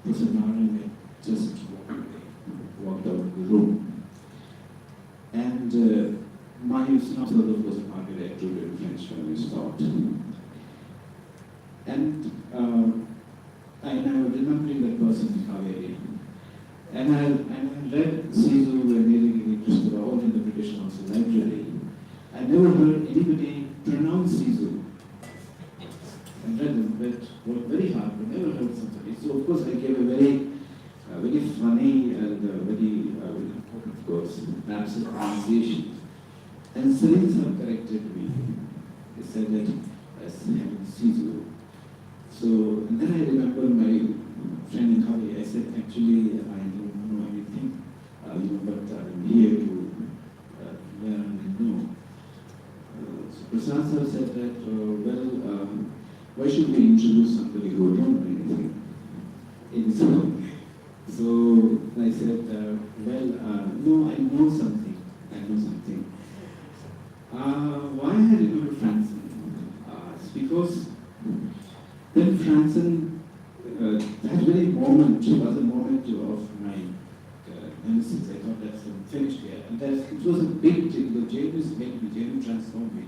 Professor Narayan had just walked out of the room, and my snobber was a Margaret Atwood in French feminist thought, and I was remembering that person Kaveri, and I read Sisu and Nilgiri Christopher all in the British Council Library. I never heard anybody pronounce Sisu. I read them, but worked very hard, but never heard somebody. So of course I gave a very funny and very important, of course, lapse of pronunciation. And Salim sir corrected me. He said that as Sisu. So, and then I remember my friend in Kavi, I said, actually, I don't know anything, but I'm here to learn and know. So Prasad sir said that, why should we introduce somebody who don't know anything in school? So I said, no, I know something. Why I remember Franson? It's because then Franson, that very moment was a moment of my nemesis. I thought that's finished here. And it was a big thing. The JNU made me, JNU transformed me.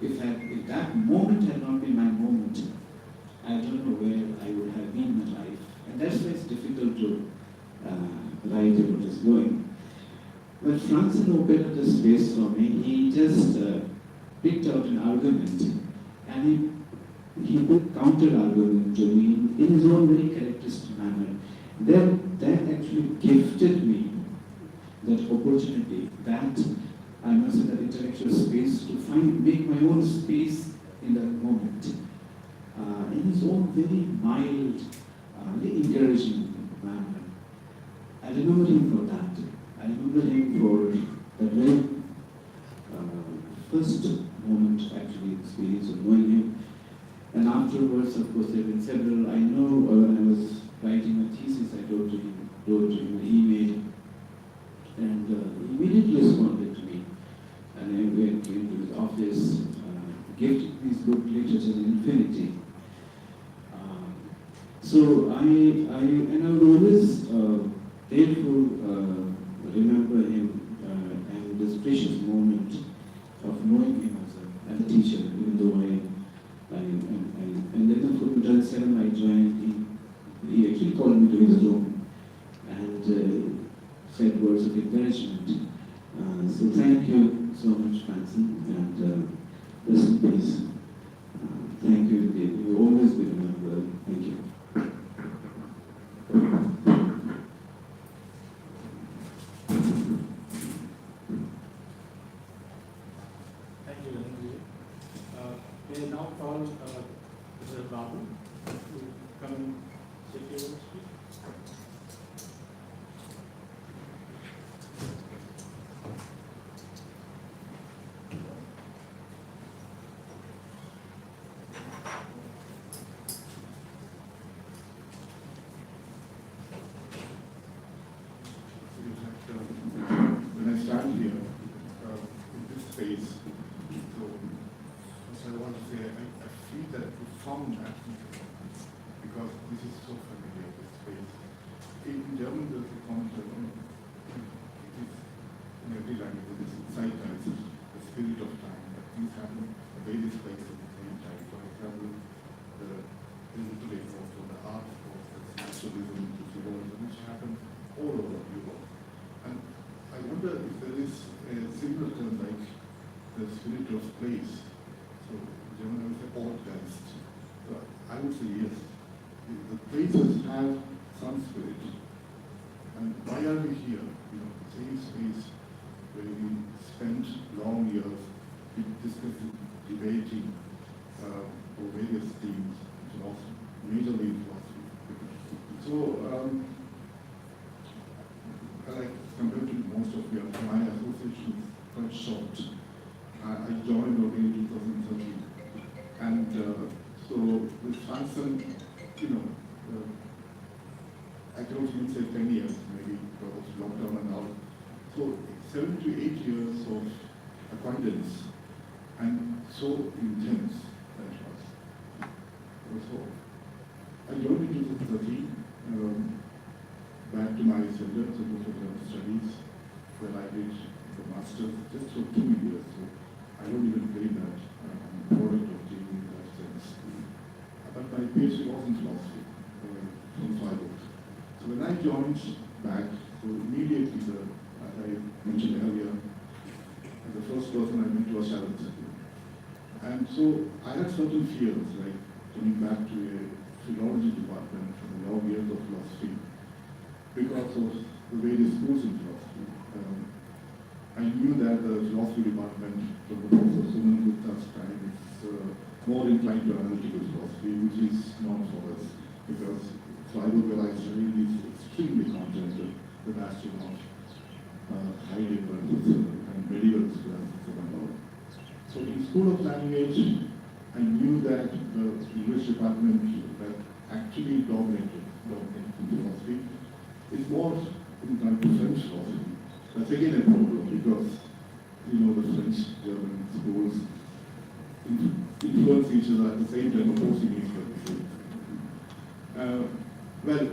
If that moment had not been my moment, I don't know where I would have been in my life. And that's why it's difficult to write what is going. But Franson opened up the space for me. He just picked out an argument, and he put counter-argument to me in his own very characteristic manner. That actually gifted me that opportunity, that I must say that intellectual space to make my own space in that moment. In his own very mild, very encouraging manner. I remember him for that. I remember him for the very first moment, actually, experience of knowing him. And afterwards, of course, there have been several. I know when I was writing my thesis, I wrote to him an email, and he immediately responded to me. And I went into his office, gifted his book Literature in Infinity. So I would always therefore remember him and this precious moment of knowing him as a teacher, even though and then in 2007 I joined. He actually called me to his room and said words of encouragement. So thank you so much, Franson, and rest in peace. Thank you indeed. You will always be remembered. Thank you. Thank you, Manjali. May I now call Mr. Babu to come and take your speech? When I stand here in this space, so first I want to say I feel that profound atmosphere because this is so familiar, this space. In German there's a common term, it is in every language, it is zeitgeist, the spirit of time, that things happen at various places at the same time. For example, the military force or the art force, that's nationalism, socialism, which happen all over Europe. And I wonder if there is a similar term like the spirit of place. So German would say Ortgeist. So I would say yes. The places have some spirit. And why are we here? The same space where we spent long years discussing, debating for various themes, philosophy, majorly in philosophy. So, like compared to most of my associations, quite short. I joined only in 2013. And so with Franson, you know, I can also say 10 years, maybe because of lockdown and all. So 7 to 8 years of acquaintance, and so intense that was. So I joined in 2013, back to my center for Global Studies, where I did the master's just for 2 years. So I don't even claim that I'm a product of JNU in that sense. But my PhD was in philosophy from Freiburg. So when I joined back, so immediately, as I mentioned earlier, the first person I met was Sharon. And so I had certain fears, like coming back to a philology department from the long years of philosophy, because of the various schools in philosophy. I knew that the philosophy department from the Professor Suman Gupta's time is more inclined to analytical philosophy, which is not for us, because Freiburg, where I studied, is extremely contented, the bastion of Heidegger and medieval philosophy and all. So in School of Language, I knew that the English department that actually dominated philosophy is more inclined to French philosophy. That's again a problem because, you know, the French, German schools influence each other at the same time opposing each other. Well,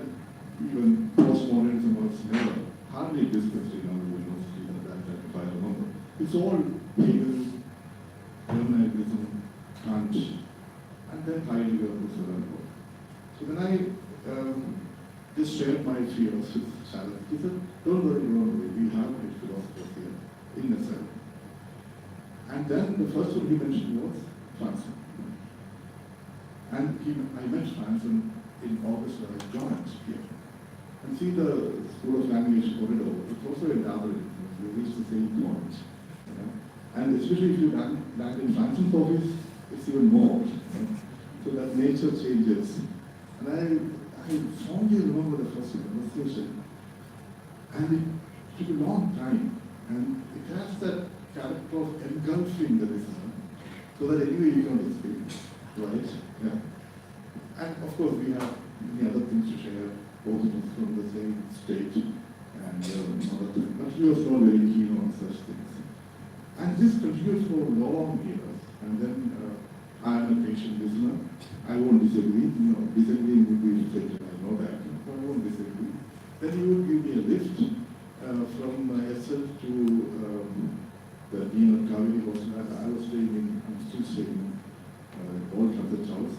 even postmodernism was never hardly discussed in our university at that time, if I remember. It's all Hegel, Germanism, Kant, and then Heidegger, Husserl. So when I just shared my fears with Sharon, he said, don't worry, we have a philosopher here in the cell. And then the first one he mentioned was Franson. And I met Franson in August when I joined here. And see the School of Language corridor, it's also a double, you reach the same point. You know? And especially if you land in Franson's office, it's even more. You know? So that nature changes. And I fondly remember the first conversation. And it took a long time. And it has that character of engulfing the listener, so that anyway you don't escape, right? Yeah. And of course we have many other things to share, both of us from the same state and other things. But he was not very keen on such things. And this continued for long years. And then I am a patient listener. I won't disagree. You know, disagreeing would be rejected. I know that. But I won't disagree. Then he would give me a lift from SF to the Dean of Kaveri Hospital. I was staying in, I'm still staying in Old Transit House.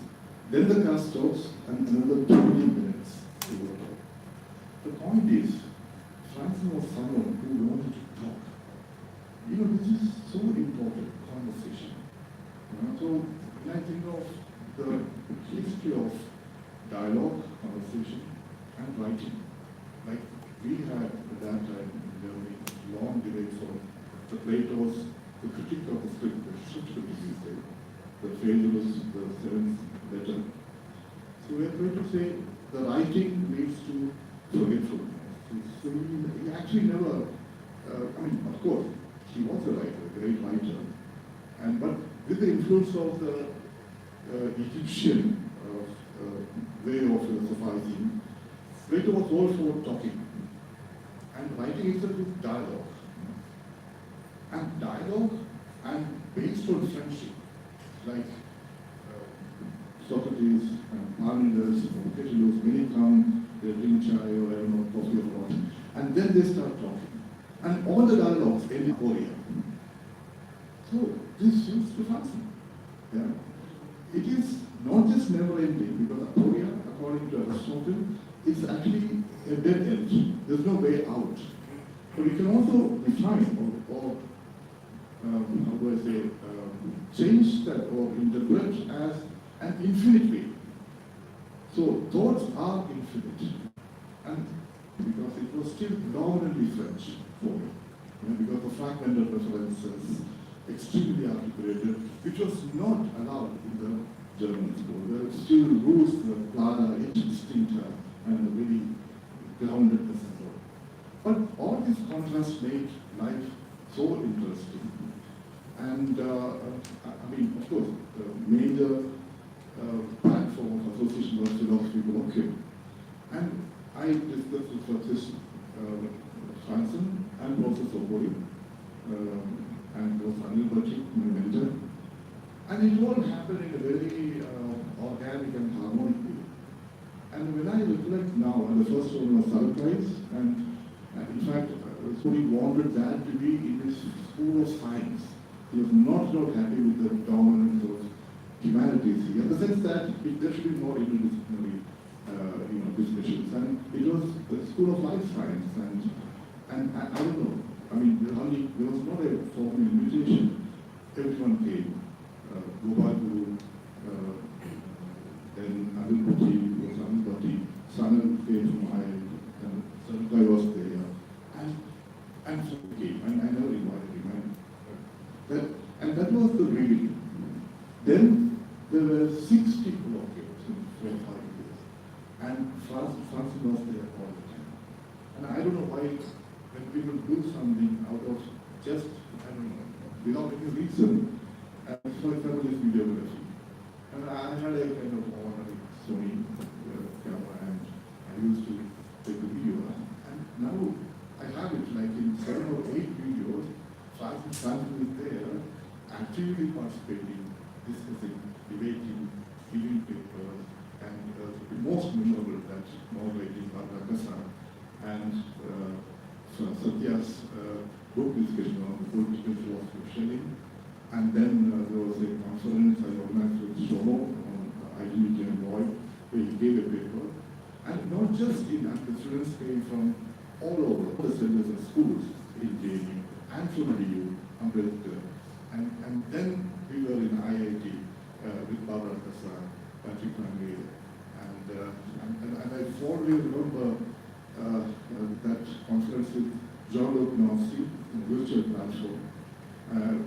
Then the car stops and another 20 minutes to go out. The point is, Franson was someone who wanted to talk. You know, this is so important, conversation. You know, so when I think of the history of dialogue, conversation, and writing, like we had at that time in Germany long debates on the Plato's, the critique of the script, the script we say, the Phaedrus, the seventh letter. So we are trying to say the writing leads to forgetfulness. So he actually never, I mean, of course, he was a writer, a great writer, but with the influence of the Egyptian way of philosophizing, Plato was all for talking, and writing itself is dialogue. And dialogue, and based on friendship, like Socrates and Parmenides, Catullus, many come, they drink chai or I don't know, coffee or what, and then they start talking. And all the dialogues end in Korea. So this used to Franson. Yeah. It is not just never ending, because Korea, according to Aristotle, is actually a dead end. There's no way out. But we can also define or how do I say, change that or interpret as an infinite way. So thoughts are infinite. And because it was still dominantly French for me, because the fragmented references, extremely articulated, which was not allowed in the German school. There were still rules, the Plada, distincta, and a very groundedness and all. But all these contrasts made life so interesting. And I mean, of course, the major platform of association was philosophy colloquium. And I discussed with Francis, Franson, and also Sobori, and also Anil Bhatt, my mentor. And it all happened in a very organic and harmonic way. And when I reflect now, and the first one was surprise, and in fact, Sobori wanted that to be in his school of science. He was not happy with the dominance of humanities here, in the sense that there should be more interdisciplinary discussions. And it was the School of Life Science, and I don't know, I mean, there was not a formal invitation. Everyone came. Gopal Guru, then Anil Bhatti, Sanal came from IIT, and Sarkai was there, and so he came, and I never invited him. And that was the reading. Then there were 60 colloquiums in 5 years, and Franson was there all the time. And I don't know why, when people do something out of just, I don't know, without any reason, for example, this videography. And I had a kind of ordinary Sony camera, and I used to take the video. And now I have it like in 7 or 8 videos. Franson is there, actively participating, discussing, debating, giving papers, and the most memorable that moderating Barbara and Satya's book discussion on the political philosophy of Schelling. And then there was a conference I organized with Shomo on identity and void, where he gave a paper. And not just in, the students came from all over, all the centers and schools in JNU, and from DU, Ambedkar. And then we were in IIT with Barbara Kasa, Patrick Langay, and I fondly remember that conference with John Nancy in a virtual platform.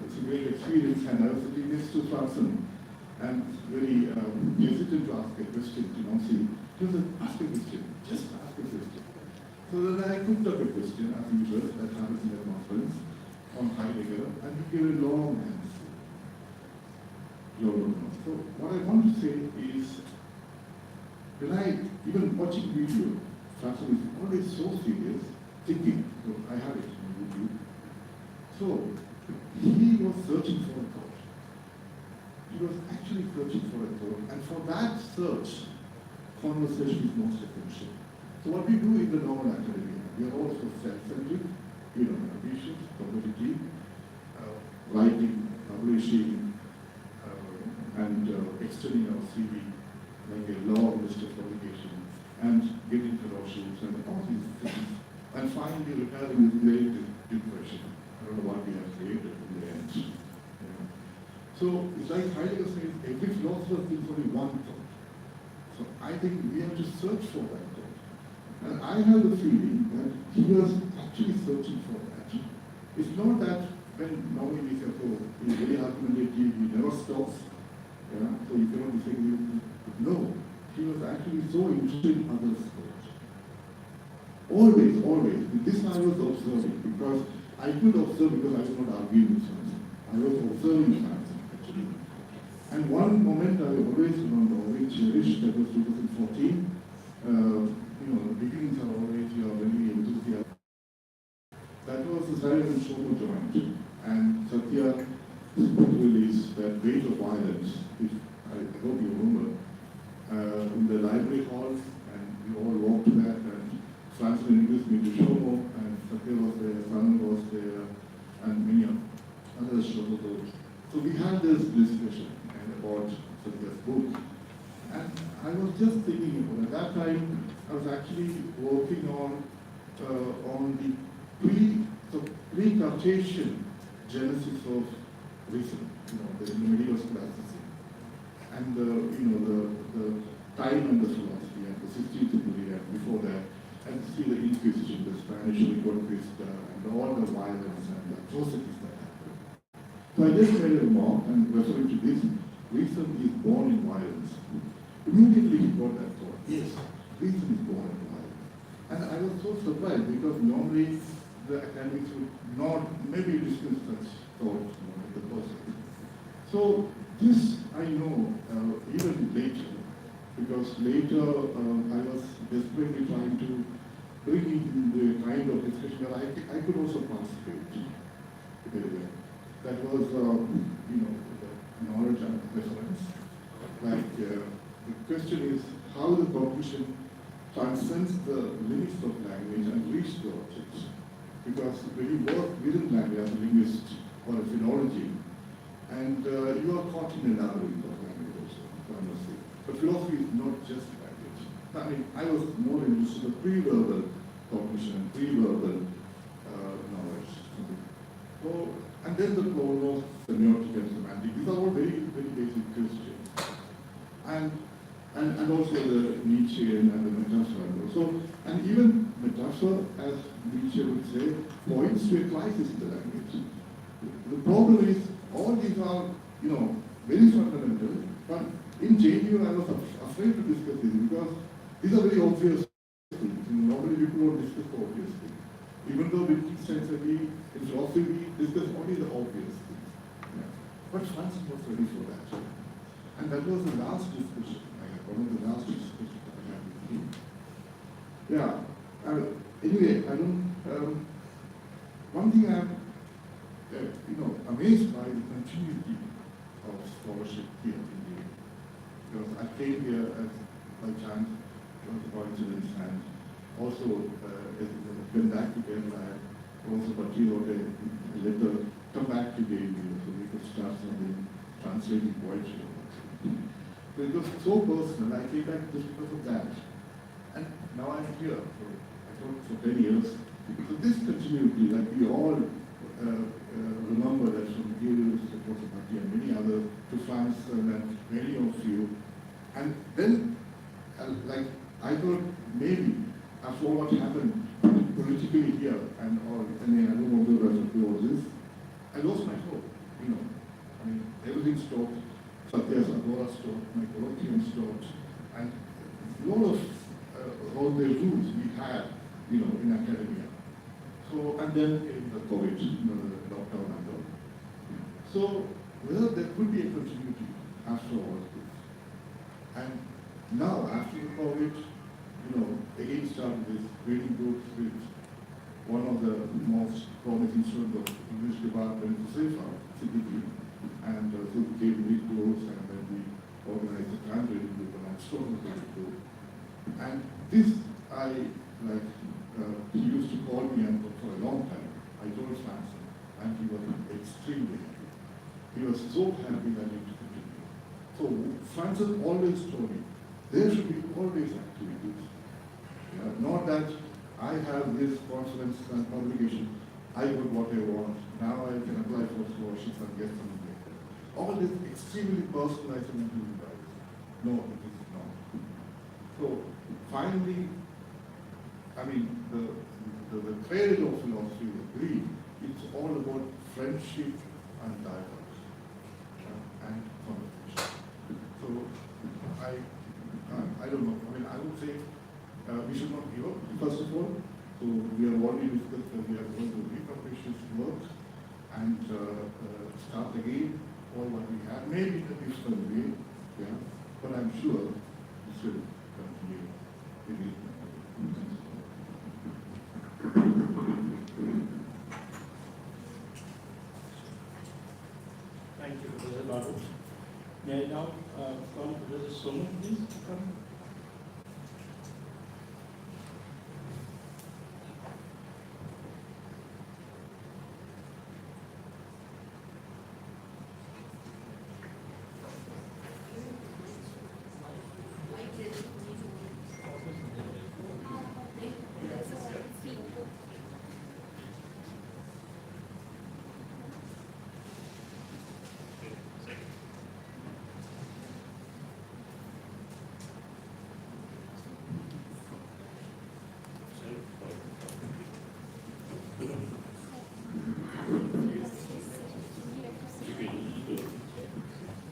It's a great experience, and I was sitting next to Franson, and very hesitant to ask a question to Nancy. He was like, ask a question, just ask a question. So then I cooked up a question, as usual, that happens in a conference on Heidegger, and he gave a long answer. So what I want to say is, when I, even watching video, Franson is always so serious, thinking, so I have it on YouTube. So he was searching for a thought. He was actually searching for a thought, and for that search, conversation is most essential. So what we do in the normal academia, we are also self-centered, ambitious, competitive, writing, publishing, and extending our CV, like a long list of publications, and getting fellowships, and all these things. And finally, regarding this great depression. I don't know what we have created in the end. So it's like Heidegger says, every philosopher thinks only one thought. So I think we have to search for that thought. And I have the feeling that he was actually searching for that. It's not that when normally we say, oh, he's very argumentative, he never stops. So you cannot be saying, no, he was actually so interested in others' thought. Always. This I was observing, because I could observe because I was not arguing with Franson. I was observing Franson, actually. And one moment I always remember, very cherished, that was 2014. The beginnings are always, you are very enthusiastic. That was the time when Shomo joined. And Satya released that Weight of Violence, which I hope you remember, in the library hall, and we all walked back, and Franson introduced me to Shomo, and Satya was there, Sanan was there, and many others showed up. So we had this discussion about Satya's book. And I was just thinking about, at that time, I was actually working on the pre-Cartesian genesis of reason, the medieval scholasticism, and the time and the philosophy, and the 16th century, and before that, and see the Inquisition, the Spanish Reconquista, and all the violence and the atrocities that happened. So I just made a remark, and referring to this, reason is born in violence. Immediately he got that thought, yes, reason is born in violence. And I was so surprised, because normally the academics would not maybe dismiss such thoughts of the person. So this I know even later, because later I was desperately trying to bring in the kind of discussion that I could also participate. That was, the knowledge and reference. Like, the question is how the cognition transcends the limits of language and reach the objects. Because when you work within language as a linguist or a philology, and you are caught in a labyrinth of language also, I must say. But philosophy is not just language. I mean, I was more interested in the pre-verbal cognition, pre-verbal knowledge. So, and then the role of semiotic and semantic. These are all very, very basic questions. And also the Nietzschean and the metaphor. So, and even metaphor, as Nietzsche would say, points to a crisis in the language. The problem is, all these are, very fundamental, but in JNU I was afraid to discuss this because these are very obvious things. Normally people don't discuss the obvious things. Even though we in philosophy we discuss only the obvious things. Yeah. But Franson was ready for that. And that was the last discussion I had, one of the last discussions I had with him. Yeah. Anyway, I don't, one thing I'm, amazed by the continuity of scholarship here in India. Because I came here as by chance, it was a coincidence, and also went back to Kerala. I also wrote a letter, come back to JNU so we could start something, translating poetry. So it was so personal, I came back just because of that. And now I'm here, so I thought for 10 years. So this continuity, like we all remember that from Gilles, Chakotapati and many others, to Franson and many of you. And then, like, I thought maybe after what happened politically here and all, I don't want to rush into all this, I lost my hope, I mean, everything stopped. Satya's Agora stopped, my colloquium stopped, and a lot of all the rules we had, in academia. So, and then in the COVID, the lockdown and all. So, whether there could be a continuity after all this. And now, after the COVID, again started this reading books with one of the most promising students of English department, Sefa, CPT, and so gave me books, and then we organized a time reading group, and I started the reading group. And this, he used to call me and for a long time. I told Franson, and he was extremely happy. He was so happy that he could continue. So Franson always told me, there should be always activities. Not that I have this conference and publication, I got what I want, now I can apply for scholarships and get something like that. All this extremely personalized and individualized. No, it is not. So finally, I mean, the cradle of philosophy is Greek. It's all about friendship and dialogue and conversation. So I don't know. I mean, I would say we should not give up, first of all. So we have already discussed that we are going to republish this work and start again all what we have, maybe in a different way, yeah. But I'm sure this will continue. Thank you, Professor Baru. May I now call Professor Sonu, please, to come?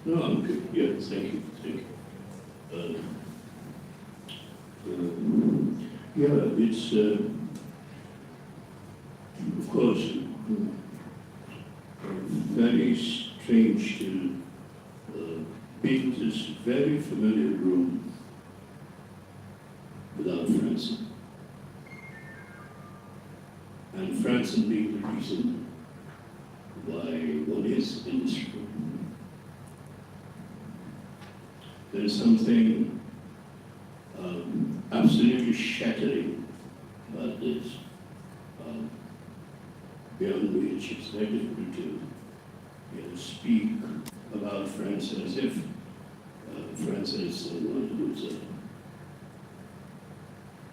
No, I'm good. Yeah, thank you. Thank you. Yeah, it's course, very strange to be in this very familiar room without Franson. And Franson being the reason why one is in this room. There is something absolutely shattering about this, beyond which it's very difficult to speak about Franson as if Franson is someone who's a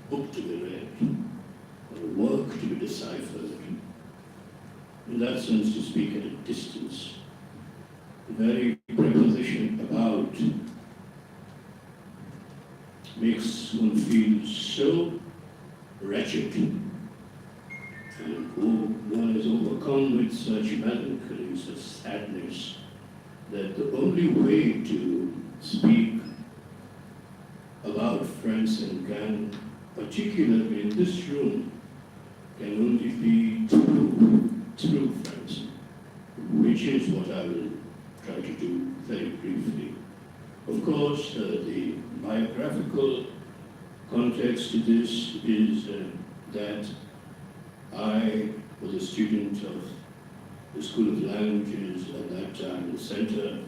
book to be read, or a work to be deciphered. In that sense, to speak at a distance. The very preposition about makes one feel so wretched, and one is overcome with such melancholy, such sadness, that the only way to speak about Franson can, particularly in this room, can only be through Franson, which is what I will try to do very briefly. Of course, the biographical context to this is that I was a student of the School of Languages at that time, the Center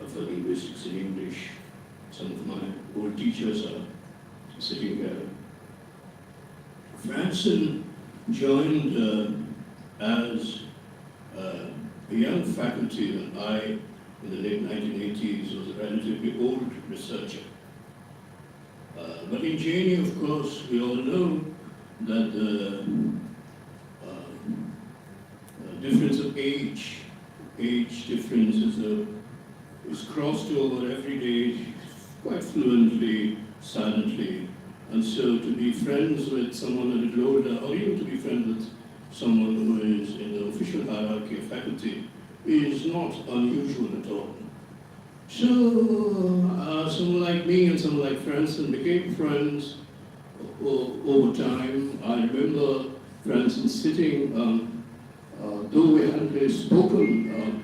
for Linguistics in English. Some of my old teachers are sitting here. Franson joined as a young faculty, and I, in the late 1980s, was a relatively old researcher. But in JNU, of course, we all know that the difference of age difference is crossed over every day quite fluently, silently. And so to be friends with someone a little older, or even to be friends with someone who is in the official hierarchy of faculty, is not unusual at all. So someone like me and someone like Franson became friends over time. I remember Franson sitting, though we hadn't really spoken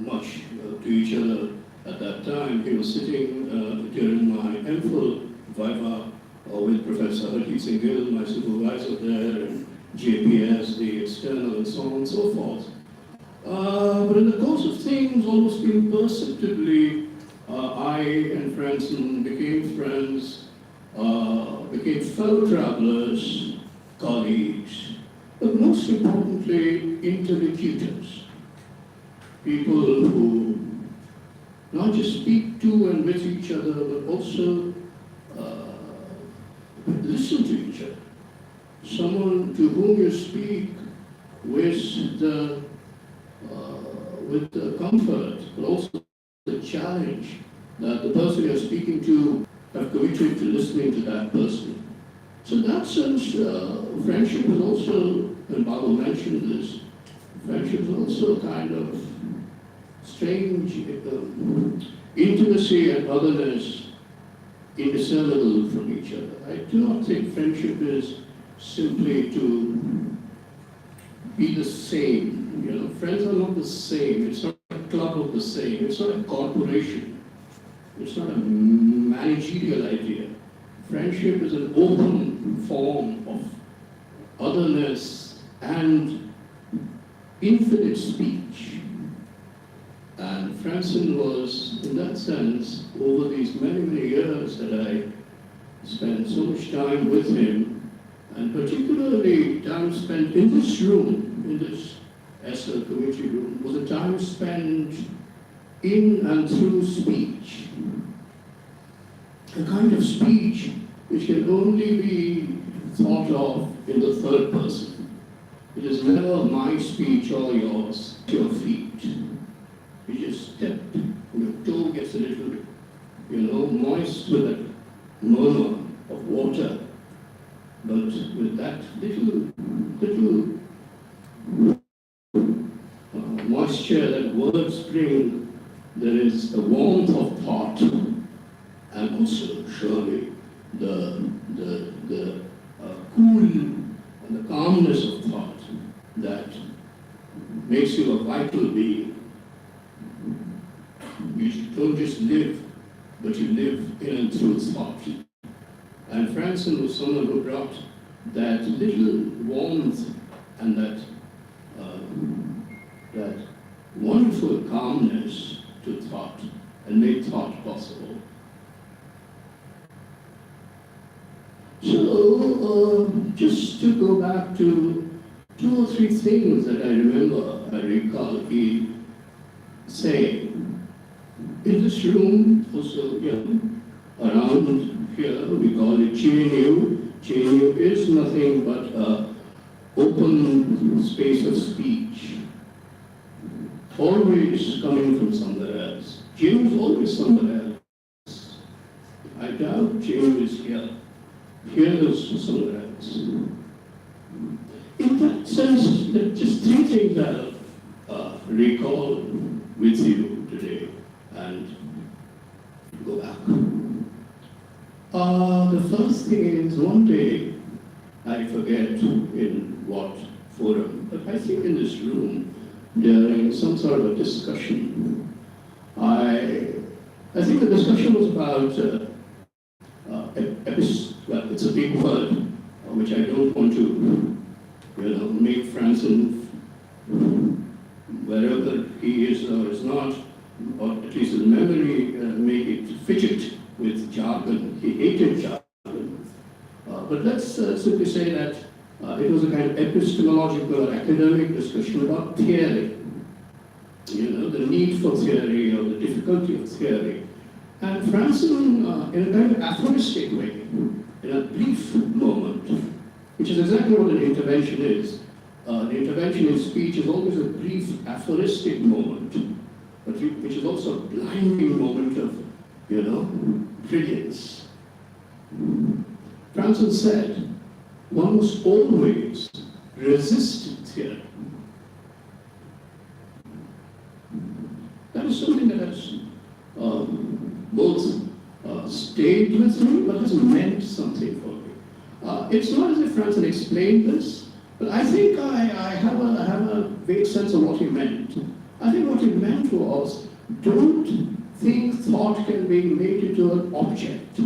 much to each other at that time, he was sitting during my MPhil Viva with Professor Hardeep Singh Gill, my supervisor there, and JPS, the external, and so on and so forth. But in the course of things, almost imperceptibly, I and Franson became friends, became fellow travelers, colleagues, but most importantly, interlocutors. People who not just speak to and with each other, but also listen to each other. Someone to whom you speak with the comfort, but also the challenge that the person you're speaking to have committed to listening to that person. So in that sense, friendship is also, and Babu mentioned this, friendship is also a kind of strange intimacy and otherness indiscernible from each other. I do not think friendship is simply to be the same. Friends are not the same. It's not a club of the same. It's not a corporation. It's not a managerial idea. Friendship is an open form of otherness and infinite speech. And Franson was, in that sense, over these many, many years that I spent so much time with him, and particularly time spent in this room, in this SL committee room, was a time spent in and through speech. A kind of speech which can only be thought of in the third person. It is never my speech or yours, your feet. You just step, your toe gets a little, moist with a murmur of water. But with that little moisture that words bring, there is the warmth of thought, and also surely the cool and the calmness of thought. makes you a vital being. You don't just live, but you live in and through thought. And Franson was someone who brought that little warmth and that wonderful calmness to thought and made thought possible. So, just to go back to 2 or 3 things that I recall he saying. In this room, also, around here, we call it JNU. JNU is nothing but an open space of speech, always coming from somewhere else. JNU is always somewhere else. I doubt JNU is here. Here is somewhere else. In that sense, there are just 3 things I'll recall with you today and go back. The first thing is, one day, I forget in what forum, but I think in this room, during some sort of a discussion, I think the discussion was about well, it's a big word, which I don't want to, make Franson, wherever he is or is not, or at least his memory, make it fidget with jargon. He hated jargon. But let's simply say that it was a kind of epistemological or academic discussion about theory. The need for theory or the difficulty of theory. And Franson, in a kind of aphoristic way, in a brief moment, which is exactly what an intervention is. An intervention in speech is always a brief aphoristic moment, but which is also a blinding moment of, brilliance. Franson said, one must always resist theory. That is something that has both stayed with me, but has meant something for me. It's not as if Franson explained this, but I think I have a vague sense of what he meant. I think what he meant was, don't think thought can be made into an object.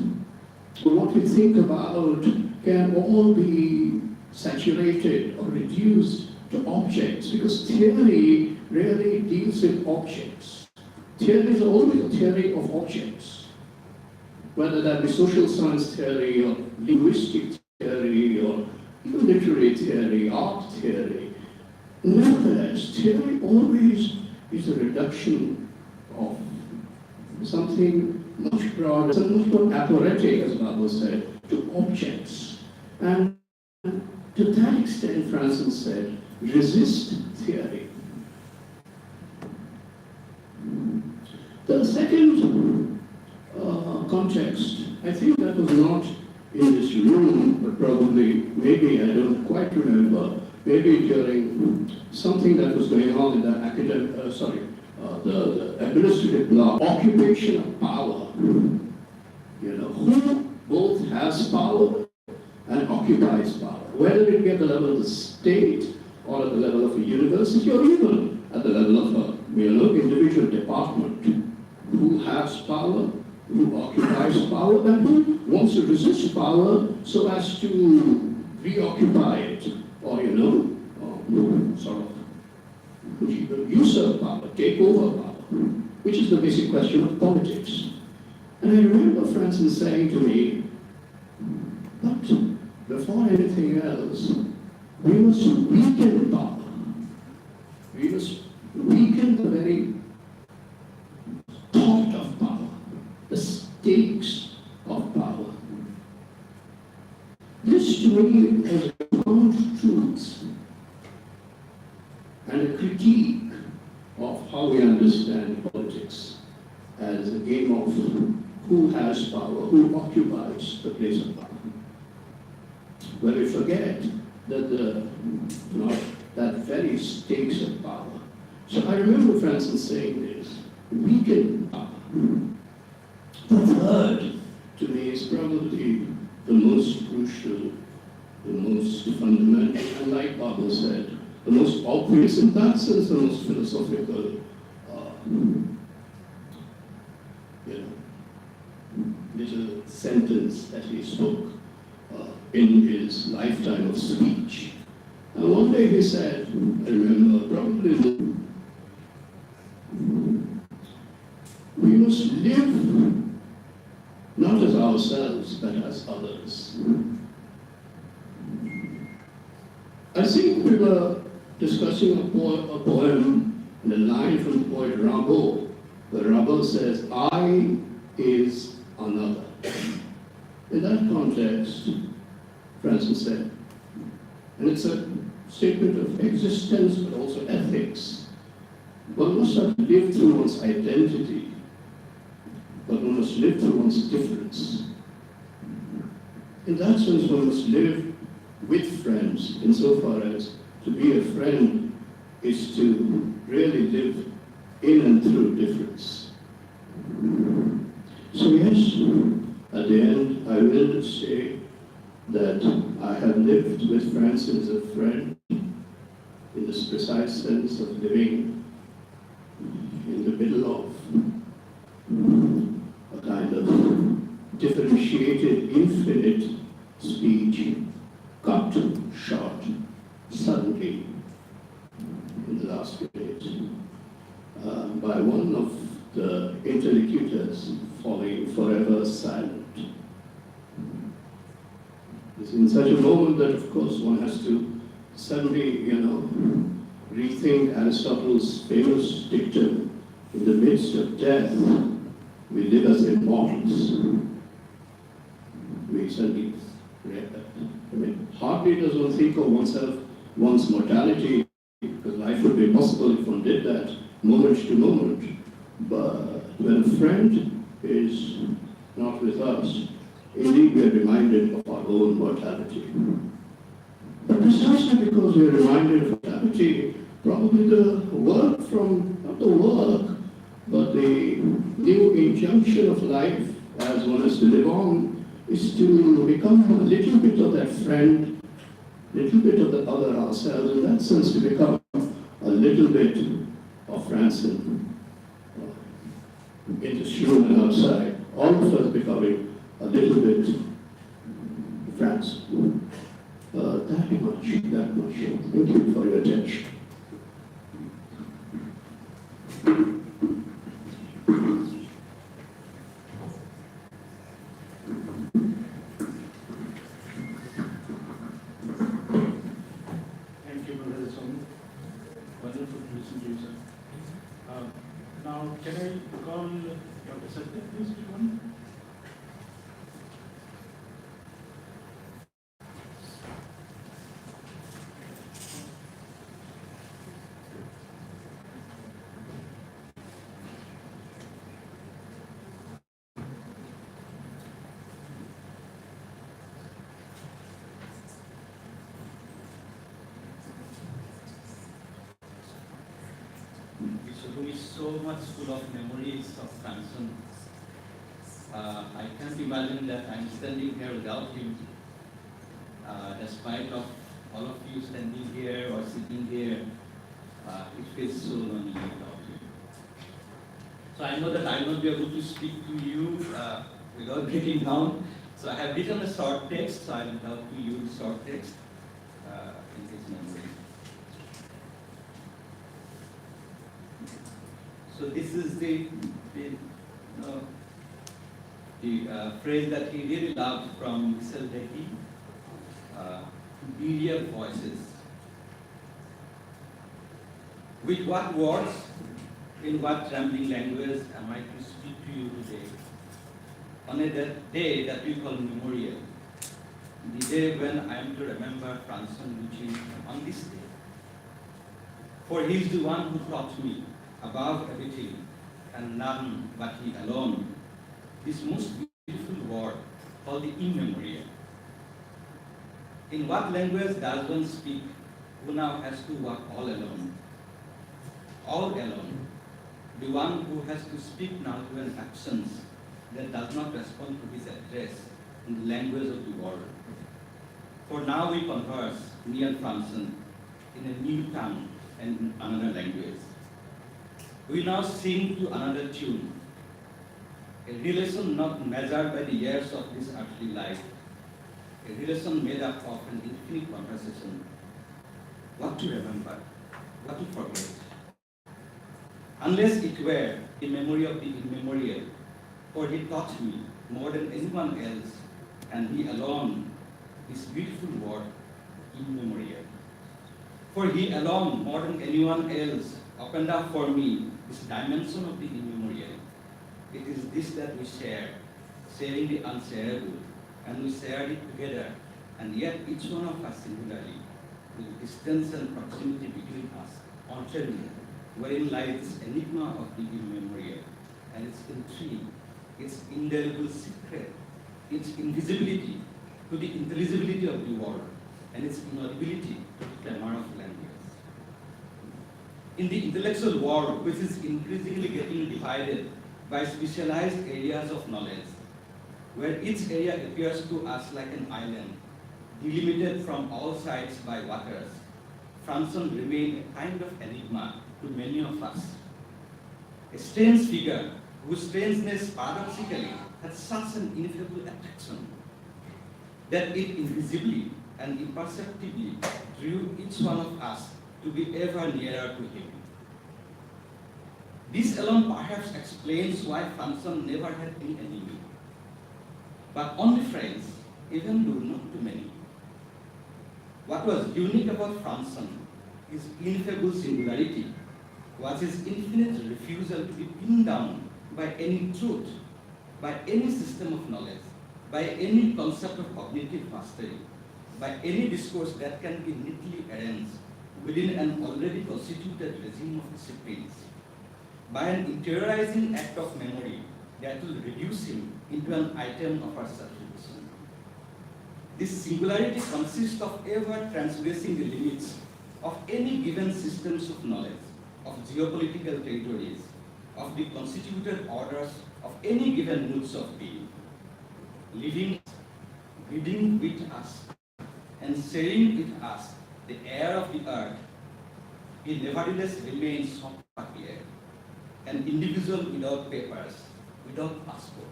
What we think about can all be saturated or reduced to objects, because theory really deals with objects. Theory is always a theory of objects, whether that be social science theory or linguistic theory or even literary theory, art theory. Nevertheless, theory always is a reduction of something much broader, something much more aphoretic, as Babu said, to objects. And to that extent, Franson said, resist theory. The second context, I think that was not in this room, but probably, maybe, I don't quite remember, maybe during something that was going on in the academic, the administrative block, occupation of power. Who both has power and occupies power, whether it be at the level of the state or at the level of a university or even at the level of a individual department. Who has power, who occupies power, and who wants to resist power so as to reoccupy it, or sort of usurp power, take over power, which is the basic question of politics. And I remember Franson saying to me, but before anything else, we must weaken power. We must weaken the very thought of power, the stakes of power. This to me is a profound truth and a critique of how we understand politics as a game of who has power, who occupies the place of power. Where we forget that that very stakes of power. So I remember Franson saying this, weaken power. The third, to me, is probably the most crucial, the most fundamental, and like Babu said, the most obvious in that sense, the most philosophical, little sentence that he spoke in his lifetime of speech. And one day he said, I remember, probably, we must live not as ourselves, but as others. I think we were discussing a poem, and a line from the poet Rimbaud, where Rimbaud says, I is another. In that context, Franson said, and it's a statement of existence, but also ethics. One must not live through one's identity, but one must live through one's difference. In that sense, one must live with friends, insofar as to be a friend is to really live in and through difference. So yes, at the end, I will say that I have lived with Franson as a friend in this precise sense of living in the middle of a kind of differentiated, infinite speech, cut short suddenly in the last minute by one of the interlocutors falling forever silent. It's in such a moment that, of course, one has to suddenly, rethink Aristotle's famous dictum, in the midst of death, we live as immortals. We suddenly, hardly does one think of one's mortality, because life would be impossible if one did that moment to moment. But when a friend is not with us, indeed we are reminded of our own mortality. But precisely because we are reminded of mortality, probably the work from, not the work, but the new injunction of life as one has to live on, is to become a little bit of that friend, a little bit of the other ourselves, in that sense to become a little bit of Franson. In this room and outside, all of us becoming a little bit Franson. That much. Thank you for your attention. Thank you, Brother Swami. Wonderful to listen to you, sir. Now, can I call Dr. Satya, please, to come? Who is so much full of memories of Franson. I can't imagine that I'm standing here without him, despite of all of you standing here or sitting here. It feels so lonely without him. So I know that I will not be able to speak to you without getting down. So I have written a short text, so I will help to use short text in his memory. So this is the phrase that he really loved from Michel Decky, myriad voices. With what words, in what trembling language am I to speak to you today? On a day that we call memorial, the day when I am to remember Franson reaching on this day. For he is the one who taught me above everything, and none but he alone, this most beautiful word called the immemorial. In what language does one speak who now has to walk all alone? All alone. The one who has to speak now to an absence that does not respond to his address in the language of the world. For now we converse, me and Franson, in a new tongue and in another language. We now sing to another tune, a relation not measured by the years of this earthly life, a relation made up of an infinite conversation. What to remember, what to forget. Unless it were the memory of the immemorial, for he taught me more than anyone else, and he alone, this beautiful word, immemorial. For he alone, more than anyone else, opened up for me this dimension of the immemorial. It is this that we share, sharing the unshareable, and we shared it together, and yet each one of us singularly, with distance and proximity between us, contrary, wherein lies this enigma of the immemorial, and its intrigue, its indelible secret, its invisibility to the intelligibility of the world, and its inaudibility to the clamor of language. In the intellectual world, which is increasingly getting divided by specialized areas of knowledge, where each area appears to us like an island, delimited from all sides by waters, Franson remained a kind of enigma to many of us. A strange figure whose strangeness paradoxically had such an ineffable attraction that it invisibly and imperceptibly drew each one of us to be ever nearer to him. This alone perhaps explains why Franson never had any enemy, but only friends, even though not too many. What was unique about Franson, his ineffable singularity, was his infinite refusal to be pinned down by any truth, by any system of knowledge, by any concept of cognitive mastery, by any discourse that can be neatly arranged within an already constituted regime of disciplines, by an interiorizing act of memory that will reduce him into an item of our substitution. This singularity consists of ever transgressing the limits of any given systems of knowledge, of geopolitical territories, of the constituted orders of any given moods of being, living, breathing with us, and sharing with us the air of the earth. He nevertheless remains Papier, an individual without papers, without passport,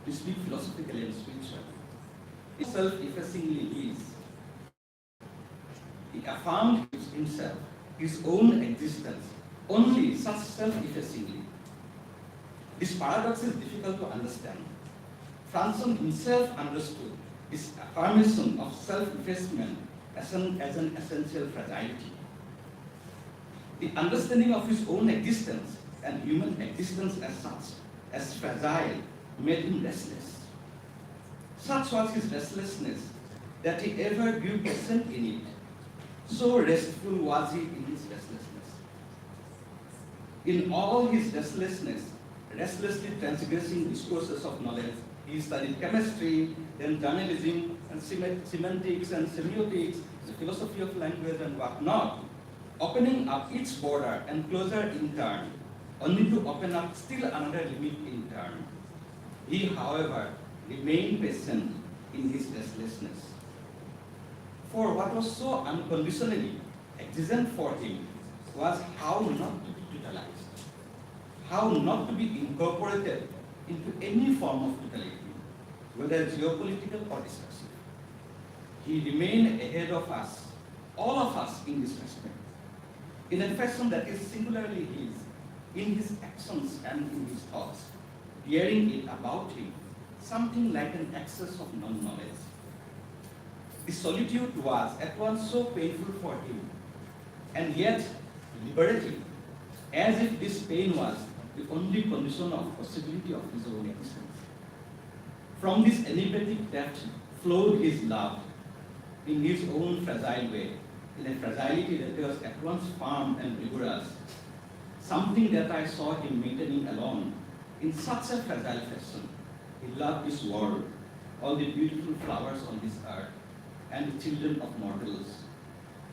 to speak philosophically and spiritually. He self-effacingly is. He affirmed himself, his own existence, only such self-effacingly. This paradox is difficult to understand. Franson himself understood this affirmation of self-effacement as an essential fragility. The understanding of his own existence and human existence as such, as fragile, made him restless. Such was his restlessness that he ever grew present in it. So restful was he in his restlessness. In all his restlessness, restlessly transgressing discourses of knowledge, he studied chemistry, then journalism, and semantics and semiotics, the philosophy of language and whatnot, opening up each border and closer in turn, only to open up still another limit in turn. He, however, remained patient in his restlessness. For what was so unconditionally exigent for him was how not to be totalized, how not to be incorporated into any form of totality, whether geopolitical or discursive. He remained ahead of us, all of us in this respect, in a fashion that is singularly his, in his actions and in his thoughts, bearing it about him, something like an excess of non-knowledge. The solitude was at once so painful for him, and yet liberating, as if this pain was the only condition of possibility of his own existence. From this enigmatic depth flowed his love, in his own fragile way, in a fragility that was at once firm and rigorous, something that I saw him maintaining alone in such a fragile fashion. He loved this world, all the beautiful flowers on this earth, and the children of mortals,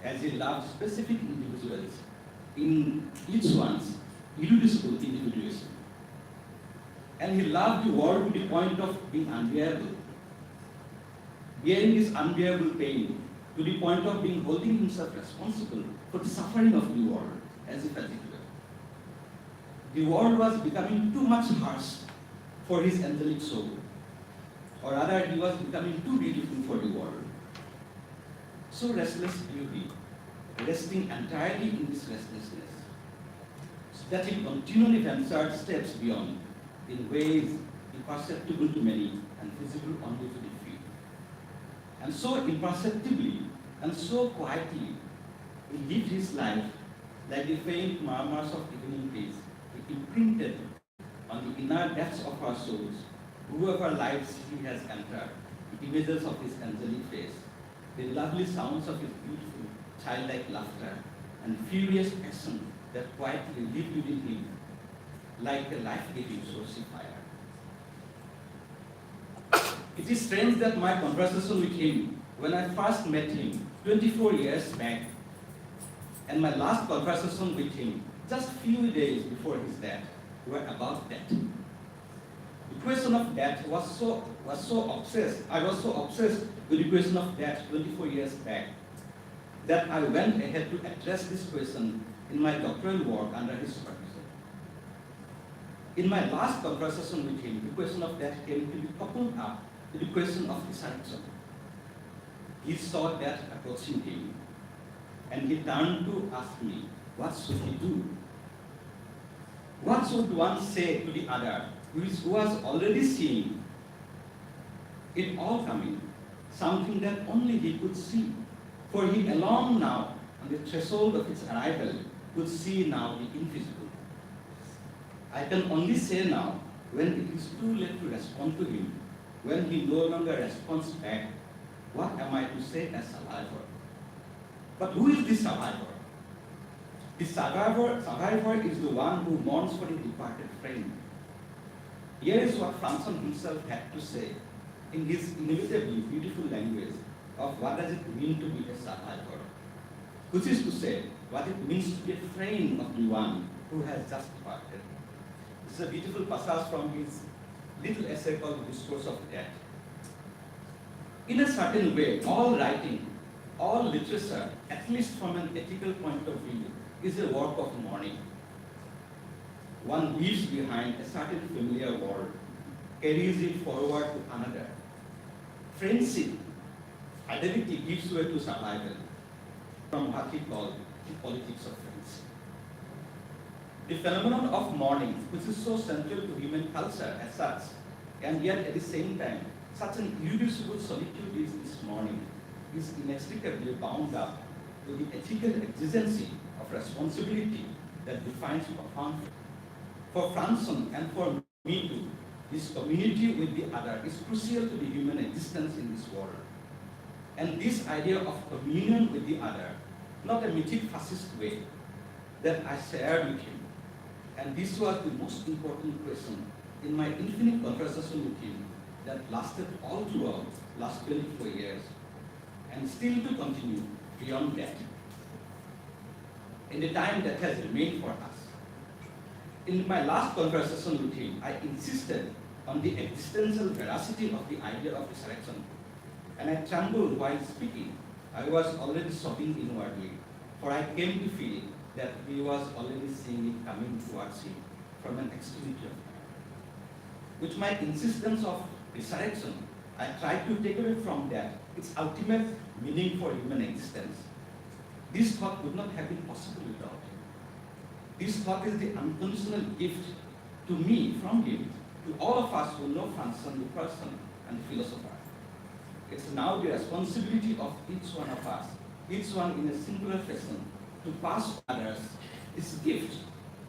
as he loved specific individuals in each one's irreducible individualism. And he loved the world to the point of being unbearable, bearing this unbearable pain to the point of being holding himself responsible for the suffering of the world, as if as it were. The world was becoming too much harsh for his angelic soul, or rather he was becoming too beautiful for the world. So restless beauty, resting entirely in this restlessness, so that he continually ventured steps beyond in ways imperceptible to many and visible only to the few. And so imperceptibly and so quietly, he lived his life like the faint murmurs of evening breeze. It imprinted on the inner depths of our souls, whoever lives he has entered, the images of his angelic face, the lovely sounds of his beautiful, childlike laughter, and furious passion that quietly lived within him like a life-giving source of fire. It is strange that my conversation with him, when I first met him 24 years back, and my last conversation with him just few days before his death, were about that. The question of death I was so obsessed with the question of death 24 years back that I went ahead to address this question in my doctoral work under his supervision. In my last conversation with him, the question of death came to be coupled up with the question of resurrection. He saw death approaching him, and he turned to ask me, what should he do? What should one say to the other, who was already seeing it all coming, something that only he could see? For he alone now, on the threshold of its arrival, could see now the invisible. I can only say now, when it is too late to respond to him, when he no longer responds back, what am I to say as survivor? But who is the survivor? The survivor is the one who mourns for his departed friend. Here is what Franson himself had to say in his inevitably beautiful language of what does it mean to be a survivor, which is to say, what it means to be a friend of the one who has just departed. This is a beautiful passage from his little essay called The Discourse of Death. In a certain way, all writing, all literature, at least from an ethical point of view, is a work of mourning. One leaves behind a certain familiar world, carries it forward to another. Friendship, fidelity gives way to survival, from what he called the politics of friendship. The phenomenon of mourning, which is so central to human culture as such, and yet at the same time, such an irreducible solitude is this mourning, is inextricably bound up with the ethical exigency of responsibility that defines profound. For Franson and for me too, this community with the other is crucial to the human existence in this world. And this idea of communion with the other, not a mythic fascist way, that I shared with him. And this was the most important question in my infinite conversation with him that lasted all throughout last 24 years and still to continue beyond that. In the time that has remained for us. In my last conversation with him, I insisted on the existential veracity of the idea of resurrection. And I trembled while speaking. I was already sobbing inwardly, for I came to feel that he was already seeing it coming towards him from an extremity of time. With my insistence of resurrection, I tried to take away from that its ultimate meaning for human existence. This thought would not have been possible without him. This thought is the unconditional gift to me from him, to all of us who know Franson, the person and the philosopher. It's now the responsibility of each one of us, each one in a singular fashion, to pass to others this gift,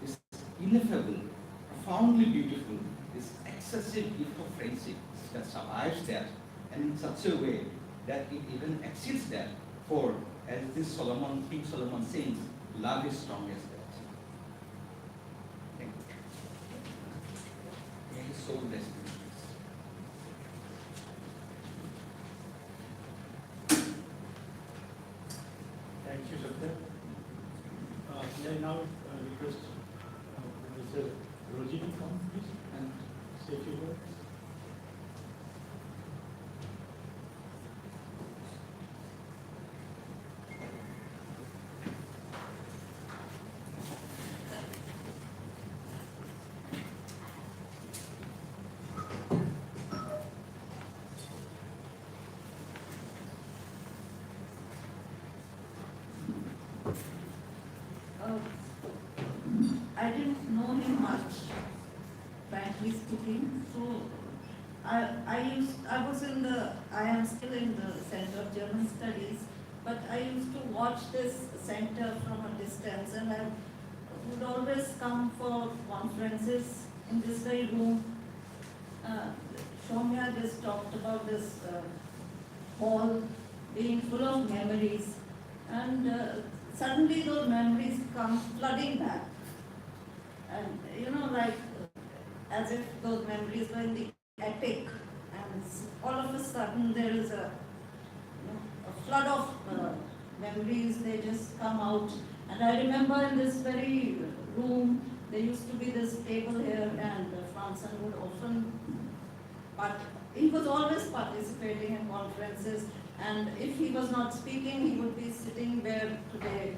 this ineffable, profoundly beautiful, this excessive gift of friendship that survives that, and in such a way that it even exceeds that. For, as this King Solomon sings, love is strong as that. Thank you. May his soul rest in peace. Thank you, Satya. May I now request Mr. Roji to come, please, and say a few words. I am still in the Center of German Studies, but I used to watch this center from a distance, and I would always come for conferences in this very room. Soumya just talked about this hall being full of memories, and suddenly those memories come flooding back. And like as if those memories were in the attic, and all of a sudden there is a flood of memories, they just come out. And I remember in this very room, there used to be this table here, and Franson would often, but he was always participating in conferences, and if he was not speaking, he would be sitting where today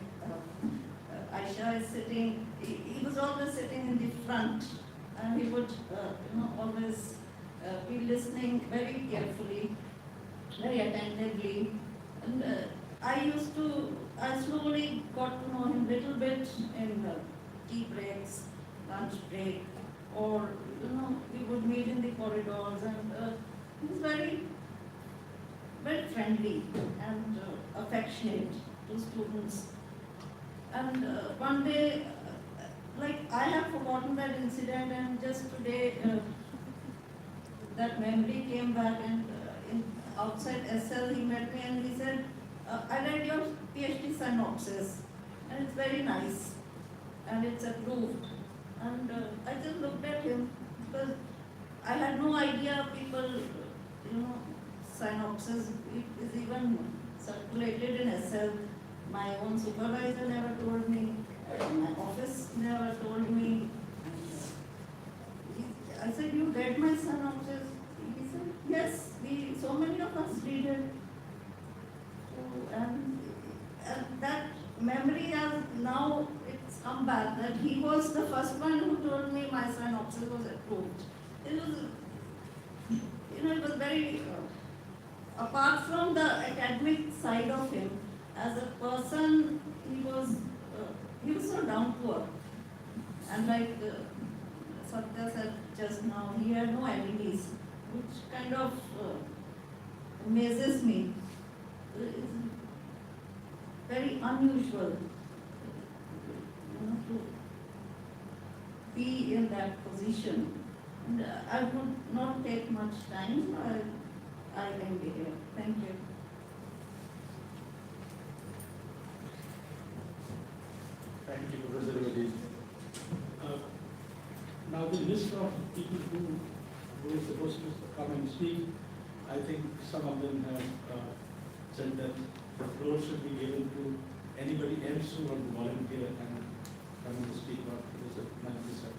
Aisha is sitting. He was always sitting in the front, and he would always be listening very carefully, very attentively. And I slowly got to know him little bit in tea breaks, lunch break, or we would meet in the corridors, and he was very, very friendly and affectionate to students. And one day, I have forgotten that incident, and just today that memory came back, and outside SL he met me and he said, I read your PhD synopsis and it's very nice and it's approved. And I just looked at him because I had no idea people, synopsis is even circulated in SL. My own supervisor never told me, my office never told me. I said, you read my synopsis? He said, yes, so many of us read it. So, and that memory has now, it's come back, that he was the first one who told me my synopsis was approved. It was, it was very, apart from the academic side of him, as a person, he was so down to earth. And like Satya said just now, he had no enemies, which kind of amazes me. It's very unusual to be in that position. And I would not take much time. I can be here. Thank you. Thank you, Professor Reddy. Now the list of people who is supposed to come and speak, I think some of them have said that the floor should be given to anybody else who want to volunteer and come and speak about Professor Manjali sir.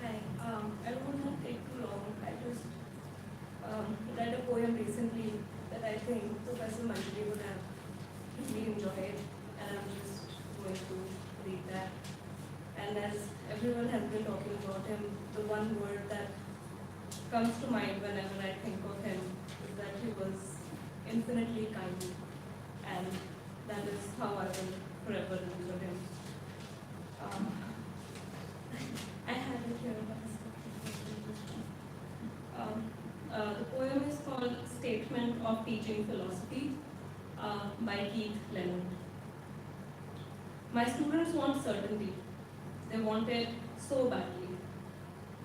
Hi, I will not take too long. I just read a poem recently that I think Professor Manjali would have really enjoyed, and I'm just going to read that. And as everyone has been talking about him, the one word that comes to mind whenever I think of him is that he was infinitely kind, and that is how I will forever remember him. I had it here, but the poem is called Statement of Teaching Philosophy by Keith Leonard. My students want certainty. They want it so badly.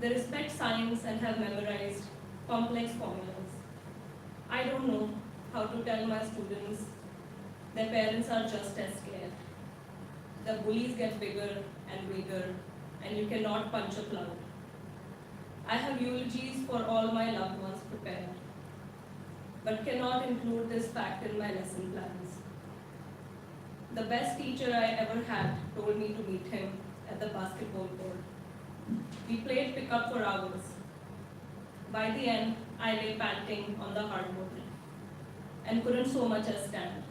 They respect science and have memorized complex formulas. I don't know how to tell my students their parents are just as scared. The bullies get bigger and bigger, and you cannot punch a cloud. I have eulogies for all my loved ones prepared, but cannot include this fact in my lesson plans. The best teacher I ever had told me to meet him at the basketball court. We played pickup for hours. By the end, I lay panting on the hardwood and couldn't so much as stand.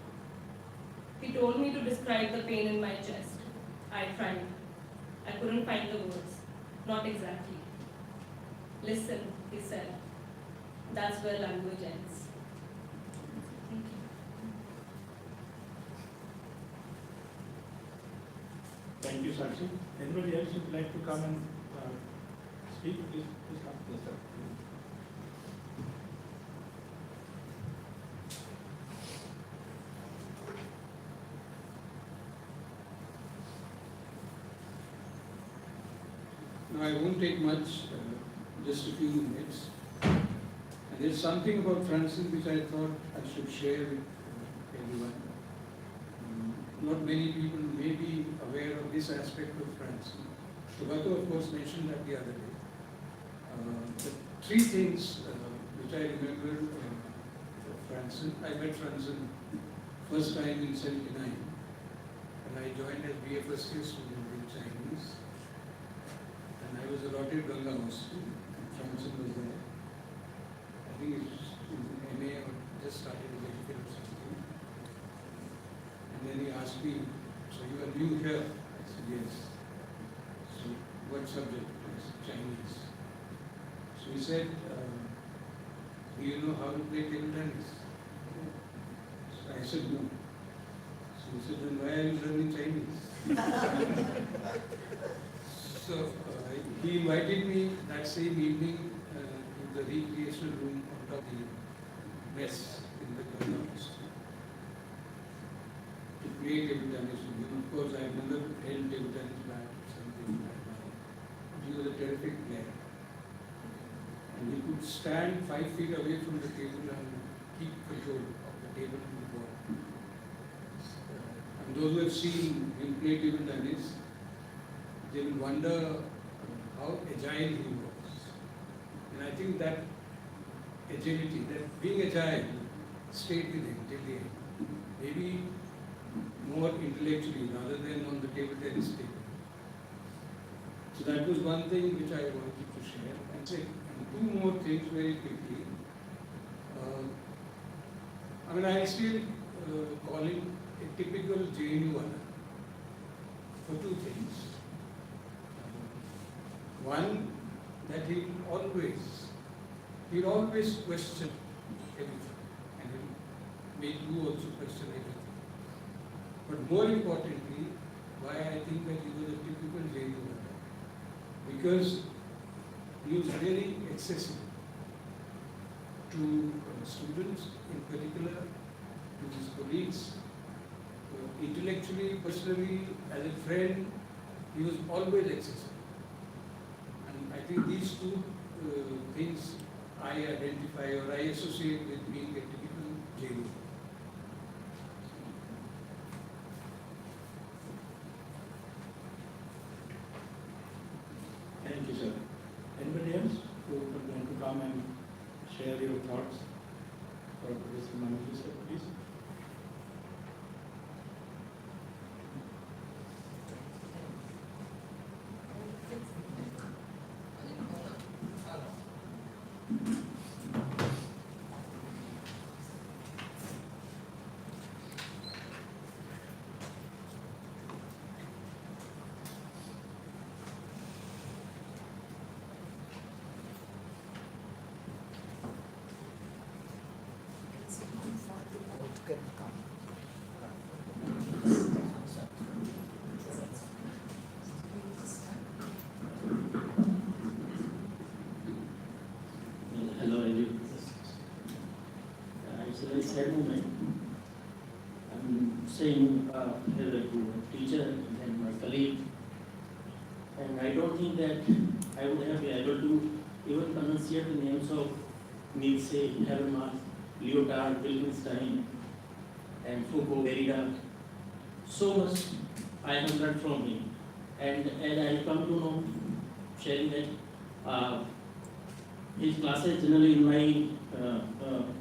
He told me to describe the pain in my chest. I tried. I couldn't find the words. Not exactly. Listen, he said. That's where language ends. Thank you. Thank you, Sakshi. Anybody else would like to come and speak? Please come. Yes, sir. No, I won't take much, just a few minutes. And there's something about Franson which I thought I should share with everyone. Not many people may be aware of this aspect of Franson. Tobacco, of course, mentioned that the other day. The three things which I remember of Franson. I met Franson first time in '79, and I joined as BFSC student in Chinese. And I was allotted Ganga Hostel, and Franson was there. I think it's in MA or just started his MPhil or something. And then he asked me, so you are new here? I said, yes. So what subject? I said, Chinese. So he said, do you know how to play table tennis? So I said, no. So he said, then why are you learning Chinese? So he invited me that same evening to the recreational room on top of the mess in the Ganga Hostel to play table tennis with him. Of course, I have never held table tennis bat or something like that. He was a terrific player. And he could stand 5 feet away from the table and keep control of the table and the ball. And those who have seen him play table tennis, they will wonder how agile he was. And I think that agility, that being agile, stayed with him till the end. Maybe more intellectually rather than on the table tennis table. So that was one thing which I wanted to share. And say, two more things very quickly. I still call him a typical JNU for two things. One, that he'll always question everything, and he'll make you also question everything. But more importantly, why I think that he was a typical JNU because he was very accessible to students, in particular to his colleagues. Intellectually, personally, as a friend, he was always accessible. And I think these two things I identify or I associate with being a typical JNU. Thank you, sir. Anybody else who would like to come and share your thoughts for Professor Manjali, sir, please? Hello, everyone. It's a very sad moment. I'm saying hello to a teacher and my colleague, and I don't think that I would have been able to even pronunciate the names of Nietzsche, Habermas, Lyotard, Wittgenstein, and Foucault, Derrida. So much I have learned from him, and I come to know, sharing that his classes generally in my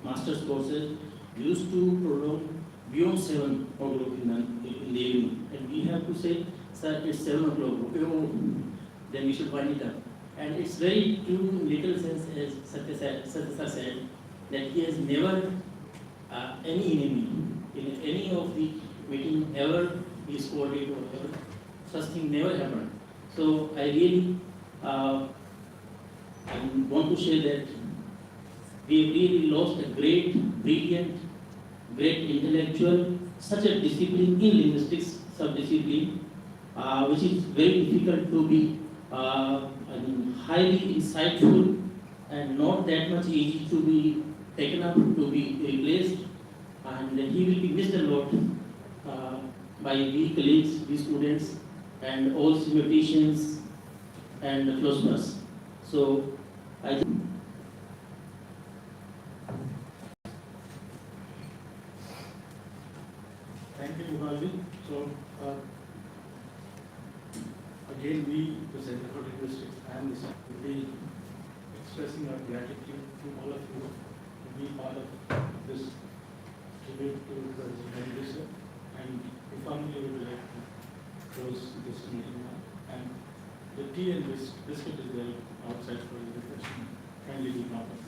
master's courses used to prolong beyond 7 o'clock in the evening, and we have to say, sir, it's 7 o'clock. Okay, oh, then we should wind it up. And it's very true in little sense, as Satyasa said, that he has never any enemy in any of the meeting ever he scored it or ever. Such thing never happened. So I really I want to say that we have really lost a great, brilliant, great intellectual, such a discipline in linguistics, sub-discipline, which is very difficult to be highly insightful and not that much easy to be taken up, to be replaced, and he will be missed a lot by we colleagues, we students, and all mathematicians and philosophers. So I think thank you, Manjali. So, again, we, the Center for Linguistics and this will be expressing our gratitude to all of you to be part of this tribute to the linguist, and we firmly would like to close this meeting now. And the tea and biscuit is there outside for your refreshment. Kindly be part of it.